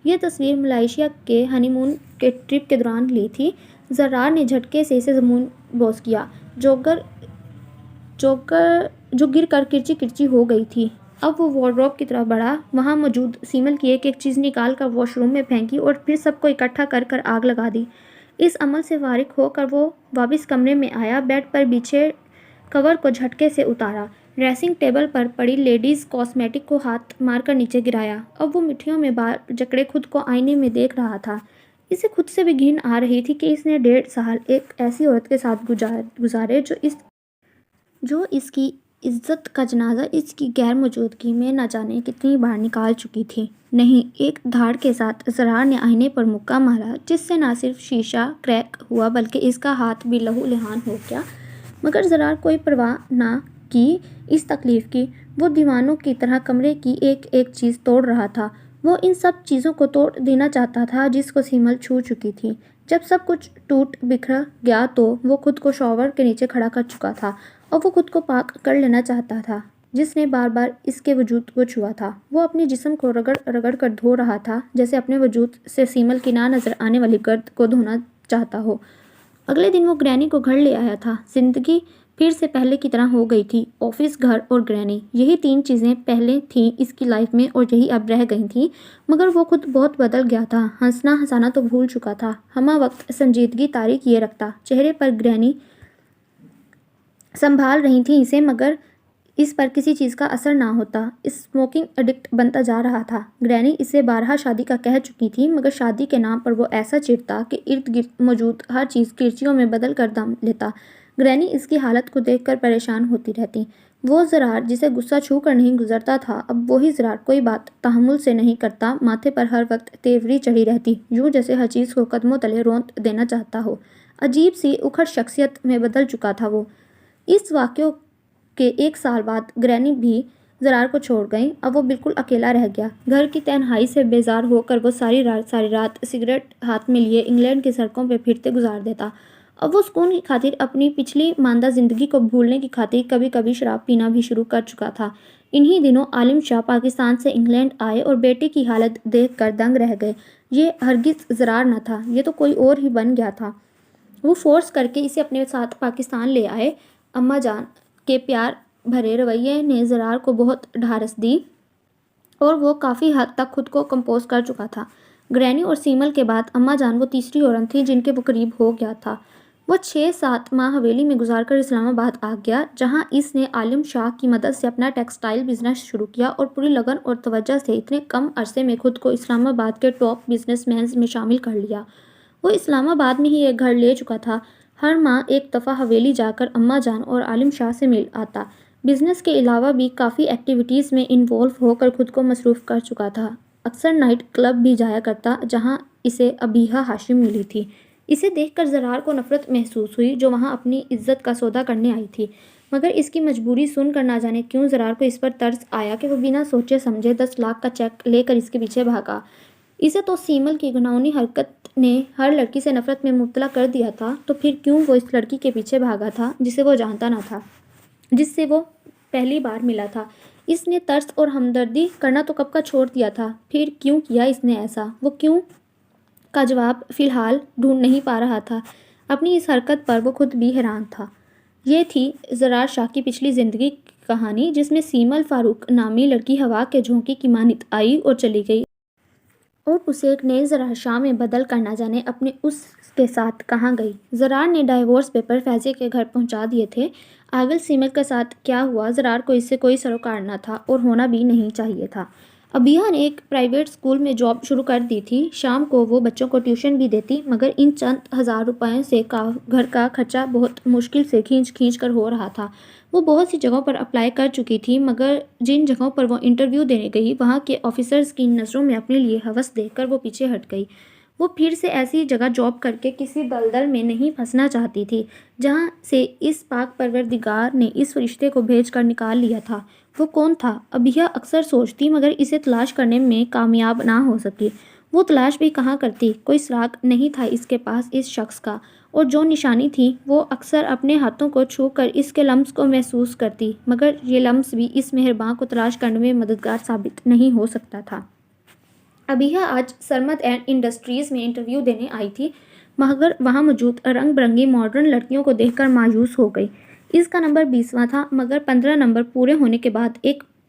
یہ تصویر ملائیشیا کے ہنی مون کے ٹرپ کے دوران لی تھی۔ زرار نے جھٹکے سے اسے زمین بوس کیا، جو گر کر کرچی کرچی ہو گئی تھی۔ اب وہ وارڈروب کی طرف بڑھا، وہاں موجود سیمل کی ایک ایک چیز نکال کر واش روم میں پھینکی اور پھر سب کو اکٹھا کر کر آگ لگا دی۔ اس عمل سے فارغ ہو کر وہ واپس کمرے میں آیا، بیڈ پر بچھے کور کو جھٹکے سے اتارا، ڈریسنگ ٹیبل پر پڑی لیڈیز کاسمیٹک کو ہاتھ مار کر نیچے گرایا۔ اب وہ مٹھیوں میں بال جکڑے خود کو آئینے میں دیکھ رہا تھا۔ اسے خود سے بھی گھن آ رہی تھی کہ اس نے 1.5 سال ایک ایسی عورت کے ساتھ گزارے جو اس کی عزت کا جنازہ اس کی غیر موجودگی میں نہ جانے کتنی بار نکال چکی تھی۔ نہیں، ایک دھاڑ کے ساتھ زرار نے آئینے پر مکہ مارا، جس سے نہ صرف شیشہ کریک ہوا بلکہ اس کا ہاتھ بھی لہو لہان ہو گیا، مگر زرار کوئی پرواہ نہ کی اس تکلیف کی۔ وہ دیوانوں کی طرح کمرے کی ایک ایک چیز توڑ رہا تھا۔ وہ ان سب چیزوں کو توڑ دینا چاہتا تھا جس کو سیمل چھو چکی تھی۔ جب سب کچھ ٹوٹ بکھر گیا تو وہ خود کو شاور کے نیچے کھڑا کر چکا تھا اور وہ خود کو پاک کر لینا چاہتا تھا جس نے بار بار اس کے وجود کو چھوا تھا۔ وہ اپنے جسم کو رگڑ رگڑ کر دھو رہا تھا جیسے اپنے وجود سے سیمل کی نہ نظر آنے والی گرد کو دھونا چاہتا ہو۔ اگلے دن وہ گرینی کو گھر لے آیا تھا۔ زندگی پھر سے پہلے کی طرح ہو گئی تھی۔ آفس، گھر اور گرینی، یہی 3 چیزیں پہلے تھیں اس کی لائف میں اور یہی اب رہ گئی تھیں، مگر وہ خود بہت بدل گیا تھا۔ ہنسنا ہنسانا تو بھول چکا تھا، ہمہ وقت سنجیدگی طاری کیے رکھتا۔ چہرے پر گرینی سنبھال رہی تھیں اسے، مگر اس پر کسی چیز کا اثر نہ ہوتا۔ اسموکنگ ایڈکٹ بنتا جا رہا تھا۔ گرینی اسے بارہا شادی کا کہہ چکی تھی، مگر شادی کے نام پر وہ ایسا چڑھتا کہ ارد گرد موجود ہر چیز کرچیوں میں بدل کر دم لیتا۔ گرینی اس کی حالت کو دیکھ کر پریشان ہوتی رہتی۔ وہ زرار جسے غصہ چھو کر نہیں گزرتا تھا، اب وہی زرار کوئی بات تحمل سے نہیں کرتا، ماتھے پر ہر وقت تیوری چڑھی رہتی، یوں جیسے ہر چیز کو قدموں تلے رونت دینا چاہتا ہو۔ عجیب سی اکھڑ شخصیت میں بدل چکا تھا وہ۔ اس واقعے کے 1 سال بعد گرینی بھی زرار کو چھوڑ گئی۔ اب وہ بالکل اکیلا رہ گیا۔ گھر کی تنہائی سے بیزار ہو کر وہ ساری رات سگریٹ ہاتھ میں لیے انگلینڈ کی سڑکوں پہ پھرتے گزار دیتا۔ اب وہ سکون کی خاطر، اپنی پچھلی ماندہ زندگی کو بھولنے کی خاطر کبھی کبھی شراب پینا بھی شروع کر چکا تھا۔ انہی دنوں عالم شاہ پاکستان سے انگلینڈ آئے اور بیٹے کی حالت دیکھ کر دنگ رہ گئے۔ یہ ہرگز زرار نہ تھا، یہ تو کوئی اور ہی بن گیا تھا۔ وہ فورس کر کے اسے اپنے ساتھ پاکستان لے آئے۔ اماں جان کے پیار بھرے رویے نے زرار کو بہت ڈھارس دی اور وہ کافی حد تک خود کو کمپوز کر چکا تھا۔ گرینی اور سیمل کے بعد اماں جان وہ تیسری عورت تھی جن کے وہ قریب ہو گیا تھا۔ وہ 6-7 ماہ حویلی میں گزار کر اسلام آباد آ گیا، جہاں اس نے عالم شاہ کی مدد سے اپنا ٹیکسٹائل بزنس شروع کیا اور پوری لگن اور توجہ سے اتنے کم عرصے میں خود کو اسلام آباد کے ٹاپ بزنس مینز میں شامل کر لیا۔ وہ اسلام آباد میں ہی ایک گھر لے چکا تھا، ہر ماہ ایک دفعہ حویلی جا کر اماں جان اور عالم شاہ سے مل آتا۔ بزنس کے علاوہ بھی کافی ایکٹیویٹیز میں انوالو ہو کر خود کو مصروف کر چکا تھا۔ اکثر نائٹ کلب بھی جایا کرتا، جہاں اسے ابیہا ہاشم ملی تھی۔ اسے دیکھ کر زرار کو نفرت محسوس ہوئی، جو وہاں اپنی عزت کا سودا کرنے آئی تھی، مگر اس کی مجبوری سن کر نہ جانے کیوں زرار کو اس پر ترس آیا کہ وہ بنا سوچے سمجھے 10 لاکھ کا چیک لے کر اس کے پیچھے بھاگا۔ اسے تو سیمل کی گھناؤنی حرکت نے ہر لڑکی سے نفرت میں مبتلا کر دیا تھا، تو پھر کیوں وہ اس لڑکی کے پیچھے بھاگا تھا جسے وہ جانتا نہ تھا، جس سے وہ پہلی بار ملا تھا؟ اس نے ترس اور ہمدردی کرنا تو کب کا چھوڑ دیا تھا، پھر کیوں کیا اس نے ایسا؟ وہ کیوں کا جواب فی الحال ڈھونڈ نہیں پا رہا تھا۔ اپنی اس حرکت پر وہ خود بھی حیران تھا۔ یہ تھی زرار شاہ کی پچھلی زندگی کی کہانی، جس میں سیمل فاروق نامی لڑکی ہوا کے جھونکے کی مانند آئی اور چلی گئی اور اسے ایک نئے زرار شاہ میں بدل کر نہ جانے اپنے اس کے ساتھ کہاں گئی۔ زرار نے ڈائیورس پیپر فیضے کے گھر پہنچا دیے تھے۔ آگل سیمل کے ساتھ کیا ہوا، زرار کو اس سے کوئی سروکار نہ تھا اور ہونا بھی نہیں چاہیے تھا۔ ابیہا نے ایک پرائیویٹ اسکول میں جاب شروع کر دی تھی۔ شام کو وہ بچوں کو ٹیوشن بھی دیتی، مگر ان چند ہزار روپئے سے گھر کا خرچہ بہت مشکل سے کھینچ کھینچ کر ہو رہا تھا۔ وہ بہت سی جگہوں پر اپلائی کر چکی تھی، مگر جن جگہوں پر وہ انٹرویو دینے گئی، وہاں کے آفیسرز کی نظروں میں اپنے لیے ہوس دیکھ کر وہ پیچھے ہٹ گئی۔ وہ پھر سے ایسی جگہ جاب کر کے کسی دلدل میں نہیں پھنسنا چاہتی تھی جہاں سے اس پاک پروردگار نے اس فرشتے کو بھیج کر نکال لیا تھا۔ وہ کون تھا؟ ابیہا اکثر سوچتی، مگر اسے تلاش کرنے میں کامیاب نہ ہو سکی۔ وہ تلاش بھی کہاں کرتی، کوئی سراغ نہیں تھا اس کے پاس اس شخص کا، اور جو نشانی تھی وہ اکثر اپنے ہاتھوں کو چھو کر اس کے لمس کو محسوس کرتی، مگر یہ لمس بھی اس مہرباں کو تلاش کرنے میں مددگار ثابت نہیں ہو سکتا تھا۔ ابیہا آج سرمد اینڈ انڈسٹریز میں انٹرویو دینے آئی تھی، مگر وہاں موجود رنگ برنگی ماڈرن لڑکیوں کو دیکھ کر مایوس ہو گئی۔ اس کا نمبر 20واں تھا، مگر 15 نمبر پورے ہونے کے بعد ایک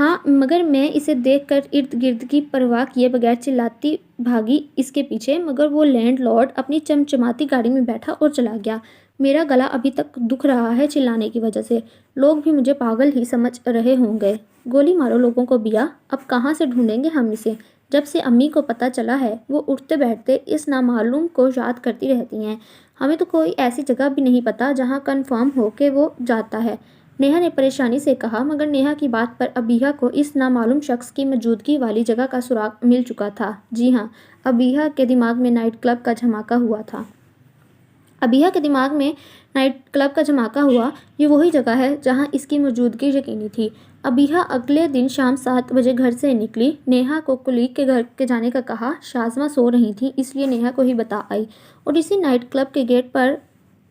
ہاں مگر میں اسے دیکھ کر ارد گرد کی پرواہ کیے بغیر چلاتی بھاگی اس کے پیچھے، مگر وہ لینڈ لارڈ اپنی چمچماتی گاڑی میں بیٹھا اور چلا گیا۔ میرا گلا ابھی تک دکھ رہا ہے چلانے کی وجہ سے، لوگ بھی مجھے پاگل ہی سمجھ رہے ہوں گے۔ گولی مارو لوگوں کو بیا، اب کہاں سے ڈھونڈیں گے ہم اسے؟ جب سے امی کو پتہ چلا ہے وہ اٹھتے بیٹھتے اس نامعلوم کو یاد کرتی رہتی ہیں۔ ہمیں تو کوئی ایسی جگہ بھی نہیں پتہ جہاں کنفرم ہو کہ وہ جاتا ہے، نیہا نے پریشانی سے کہا، مگر نیہا کی بات پر ابیہا کو اس نامعلوم شخص کی موجودگی والی جگہ کا سراغ مل چکا تھا۔ جی ہاں، ابیہا کے دماغ میں نائٹ کلب کا دھماکہ ہوا تھا۔ ابیہا کے دماغ میں نائٹ کلب کا دھماکہ ہوا، یہ وہی جگہ ہے جہاں اس کی موجودگی یقینی تھی۔ ابیہا اگلے دن شام 7 بجے گھر سے نکلی، نیہا کو کلیگ کے گھر کے جانے کا کہا۔ شازمہ سو رہی تھی اس لیے نیہا کو ہی بتا آئی اور اسی نائٹ کلب کے گیٹ پر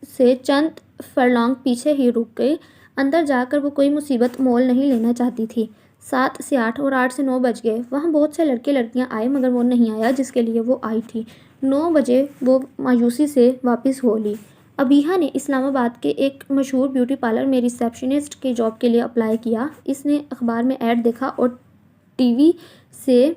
سے چند فرلانگ پیچھے ہی رک گئی۔ اندر جا کر وہ کوئی مصیبت مول نہیں لینا چاہتی تھی۔ 7 سے 8 اور 8 سے 9 بج گئے، وہاں بہت سے لڑکے لڑکیاں آئے مگر وہ نہیں آیا جس کے لیے وہ آئی تھی۔ 9 بجے وہ مایوسی سے واپس ہو لی۔ ابیہا نے اسلام آباد کے ایک مشہور بیوٹی پارلر میں ریسیپشنسٹ کی جاب کے لیے اپلائی کیا۔ اس نے اخبار میں ایڈ دیکھا اور ٹی وی سے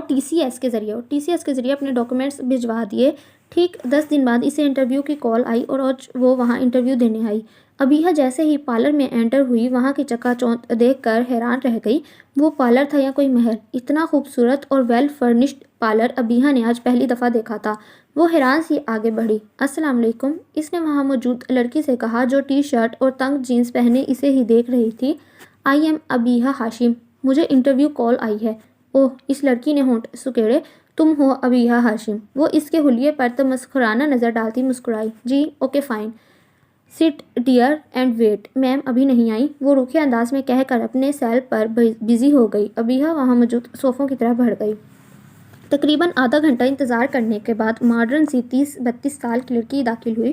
ٹی سی ایس کے ذریعے اپنے ڈاکومنٹس بھجوا دیے۔ ٹھیک 10 دن بعد اسے انٹرویو کی کال آئی اور آج وہ وہاں انٹرویو دینے آئی۔ ابیہا جیسے ہی پارلر میں انٹر ہوئی وہاں کی چکا چوند دیکھ کر حیران رہ گئی۔ وہ پارلر تھا یا کوئی محل؟ اتنا خوبصورت اور ویل فرنشڈ پارلر ابیہا نے آج پہلی دفعہ دیکھا تھا۔ وہ حیران سی آگے بڑھی۔ السلام علیکم، اس نے وہاں موجود لڑکی سے کہا جو ٹی شرٹ اور تنگ جینس پہنے اسے ہی دیکھ رہی تھی۔ آئی ایم ابیہا ہاشم، مجھے انٹرویو کال آئی ہے۔ اوہ، اس لڑکی نے ہونٹ سکیڑے، تم ہو ابیہا ہاشم؟ وہ اس کے حلیے پر تمسخرانہ نظر ڈالتی مسکرائی۔ جی، اوکے فائن، سٹ ڈیئر اینڈ ویٹ۔ میم ابھی نہیں آئی، وہ روکھے انداز میں کہہ کر اپنے سیل پر بزی ہو گئی۔ ابیہا وہاں موجود صوفوں کی طرف بڑھ گئی۔ تقریباً آدھا گھنٹہ انتظار کرنے کے بعد ماڈرن سی 30-32 سال کی لڑکی داخل ہوئی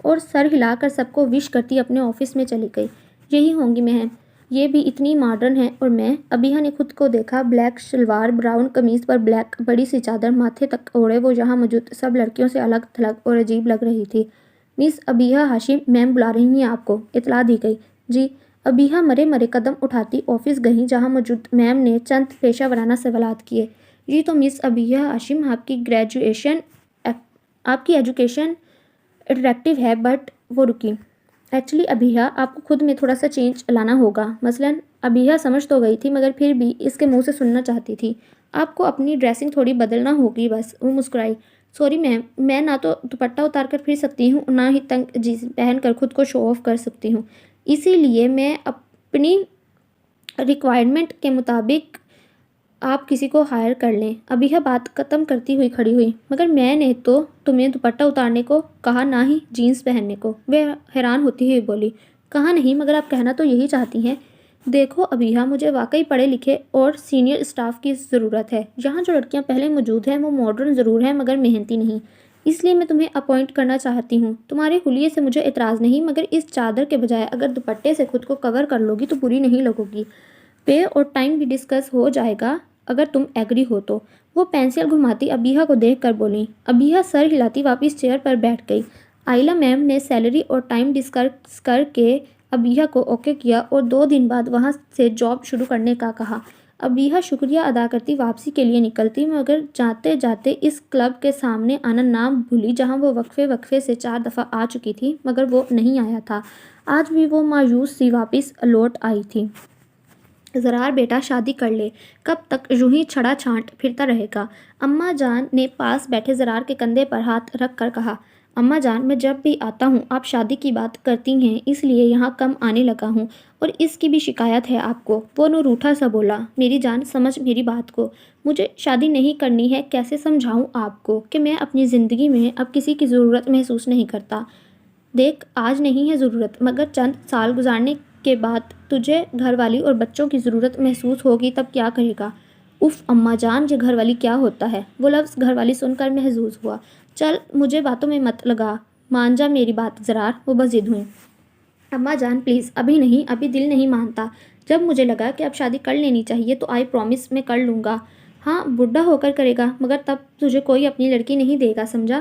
اور سر ہلا کر سب کو وش کرتی اپنے آفس میں چلی گئی۔ یہی ہوں گی میم، یہ بھی اتنی ماڈرن ہے اور میں؟ ابیہا نے خود کو دیکھا، بلیک شلوار، براؤن قمیض پر بلیک بڑی سی چادر ماتھے تک اوڑھے وہ یہاں موجود سب لڑکیوں سے الگ تھلگ اور عجیب لگ رہی تھی۔ مس ابیہا ہاشم، میم بلا رہی ہیں آپ کو، اطلاع دی گئی۔ جی۔ ابیہا مرے مرے قدم اٹھاتی آفس گئیں جہاں موجود میم نے چند پیشہ ورانہ سوالات کیے۔ جی تو مس ابیہا ہاشم، آپ کی ایجوکیشن اٹریکٹیو ہے بٹ وہ رکی۔ ایکچولی ابیہا، آپ کو خود میں تھوڑا سا چینج لانا ہوگا۔ مثلاً ابیہا سمجھ تو گئی تھی مگر پھر بھی اس کے منہ سے سننا چاہتی تھی۔ آپ کو اپنی ڈریسنگ تھوڑی بدلنا ہوگی بس۔ وہ مسکرائی۔ سوری میم، میں نہ تو دوپٹہ اتار کر پھر سکتی ہوں نہ ہی تنگ جینس پہن کر خود کو شو آف کر سکتی ہوں، اسی لیے میں اپنی ریکوائرمنٹ کے مطابق آپ کسی کو ہائر کر لیں۔ ابیہا بات ختم کرتی ہوئی کھڑی ہوئی۔ مگر میں نے تو تمہیں دوپٹہ اتارنے کو کہا نہ ہی جینس پہننے کو، وہ حیران ہوتی ہوئی بولی۔ کہا نہیں، مگر آپ کہنا تو یہی چاہتی ہیں۔ دیکھو ابیہا، مجھے واقعی پڑھے لکھے اور سینئر اسٹاف کی ضرورت ہے۔ یہاں جو لڑکیاں پہلے موجود ہیں وہ ماڈرن ضرور ہیں مگر محنتی نہیں، اس لیے میں تمہیں اپوائنٹ کرنا چاہتی ہوں۔ تمہارے حلیے سے مجھے اعتراض نہیں مگر اس چادر کے بجائے اگر دوپٹے سے خود کو کور کر لو گی تو بری نہیں لگو گی۔ پے اور ٹائم بھی ڈسکس ہو جائے گا اگر تم ایگری ہو تو۔ وہ پینسل گھماتی ابیہا کو دیکھ کر بولی۔ ابیہا سر ہلاتی واپس چیئر پر بیٹھ گئی۔ آئلہ میم نے سیلری اور ٹائم ڈسکس کر کے ابیہا کو اوکے کیا اور 2 دن بعد وہاں سے جاب شروع کرنے کا کہا۔ ابیہا شکریہ ادا کرتی واپسی کے لیے نکلتی مگر جاتے جاتے اس کلب کے سامنے آنا نہ بھولی جہاں وہ وقفے سے 4 دفعہ آ چکی تھی مگر وہ نہیں آیا تھا۔ آج بھی وہ مایوس سی واپس لوٹ آئی تھی۔ زرار بیٹا شادی کر لے، کب تک یوں ہی چھڑا چھانٹ پھرتا رہے گا؟ اماں جان نے پاس بیٹھے زرار کے کندھے پر ہاتھ رکھ کر کہا۔ اماں جان، میں جب بھی آتا ہوں آپ شادی کی بات کرتی ہیں اس لیے یہاں کم آنے لگا ہوں اور اس کی بھی شکایت ہے آپ کو۔ وہ روٹھا سا بولا۔ میری جان سمجھ میری بات کو، مجھے شادی نہیں کرنی ہے۔ کیسے سمجھاؤں آپ کو کہ میں اپنی زندگی میں اب کسی کی ضرورت محسوس نہیں کرتا؟ دیکھ، آج نہیں ہے ضرورت مگر چند سال گزارنے کے بعد تجھے گھر والی اور بچوں کی ضرورت محسوس ہوگی تب کیا کرے گا؟ اف اماں جان، یہ گھر والی کیا ہوتا ہے؟ وہ لفظ گھر والی سن کر محظوظ ہوا۔ چل مجھے باتوں میں مت لگا، مان جا میری بات زرار، وہ بس ضد ہوئی۔ اماں جان پلیز، ابھی نہیں، ابھی دل نہیں مانتا۔ جب مجھے لگا کہ اب شادی کر لینی چاہیے تو آئی پرومس میں کر لوں گا۔ ہاں بڈھا ہو کر کرے گا مگر تب تجھے کوئی اپنی لڑکی نہیں دے گا، سمجھا؟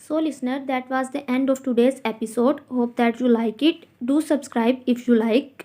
So listener, that was the end of today's episode. Hope that you like it. Do subscribe if you like.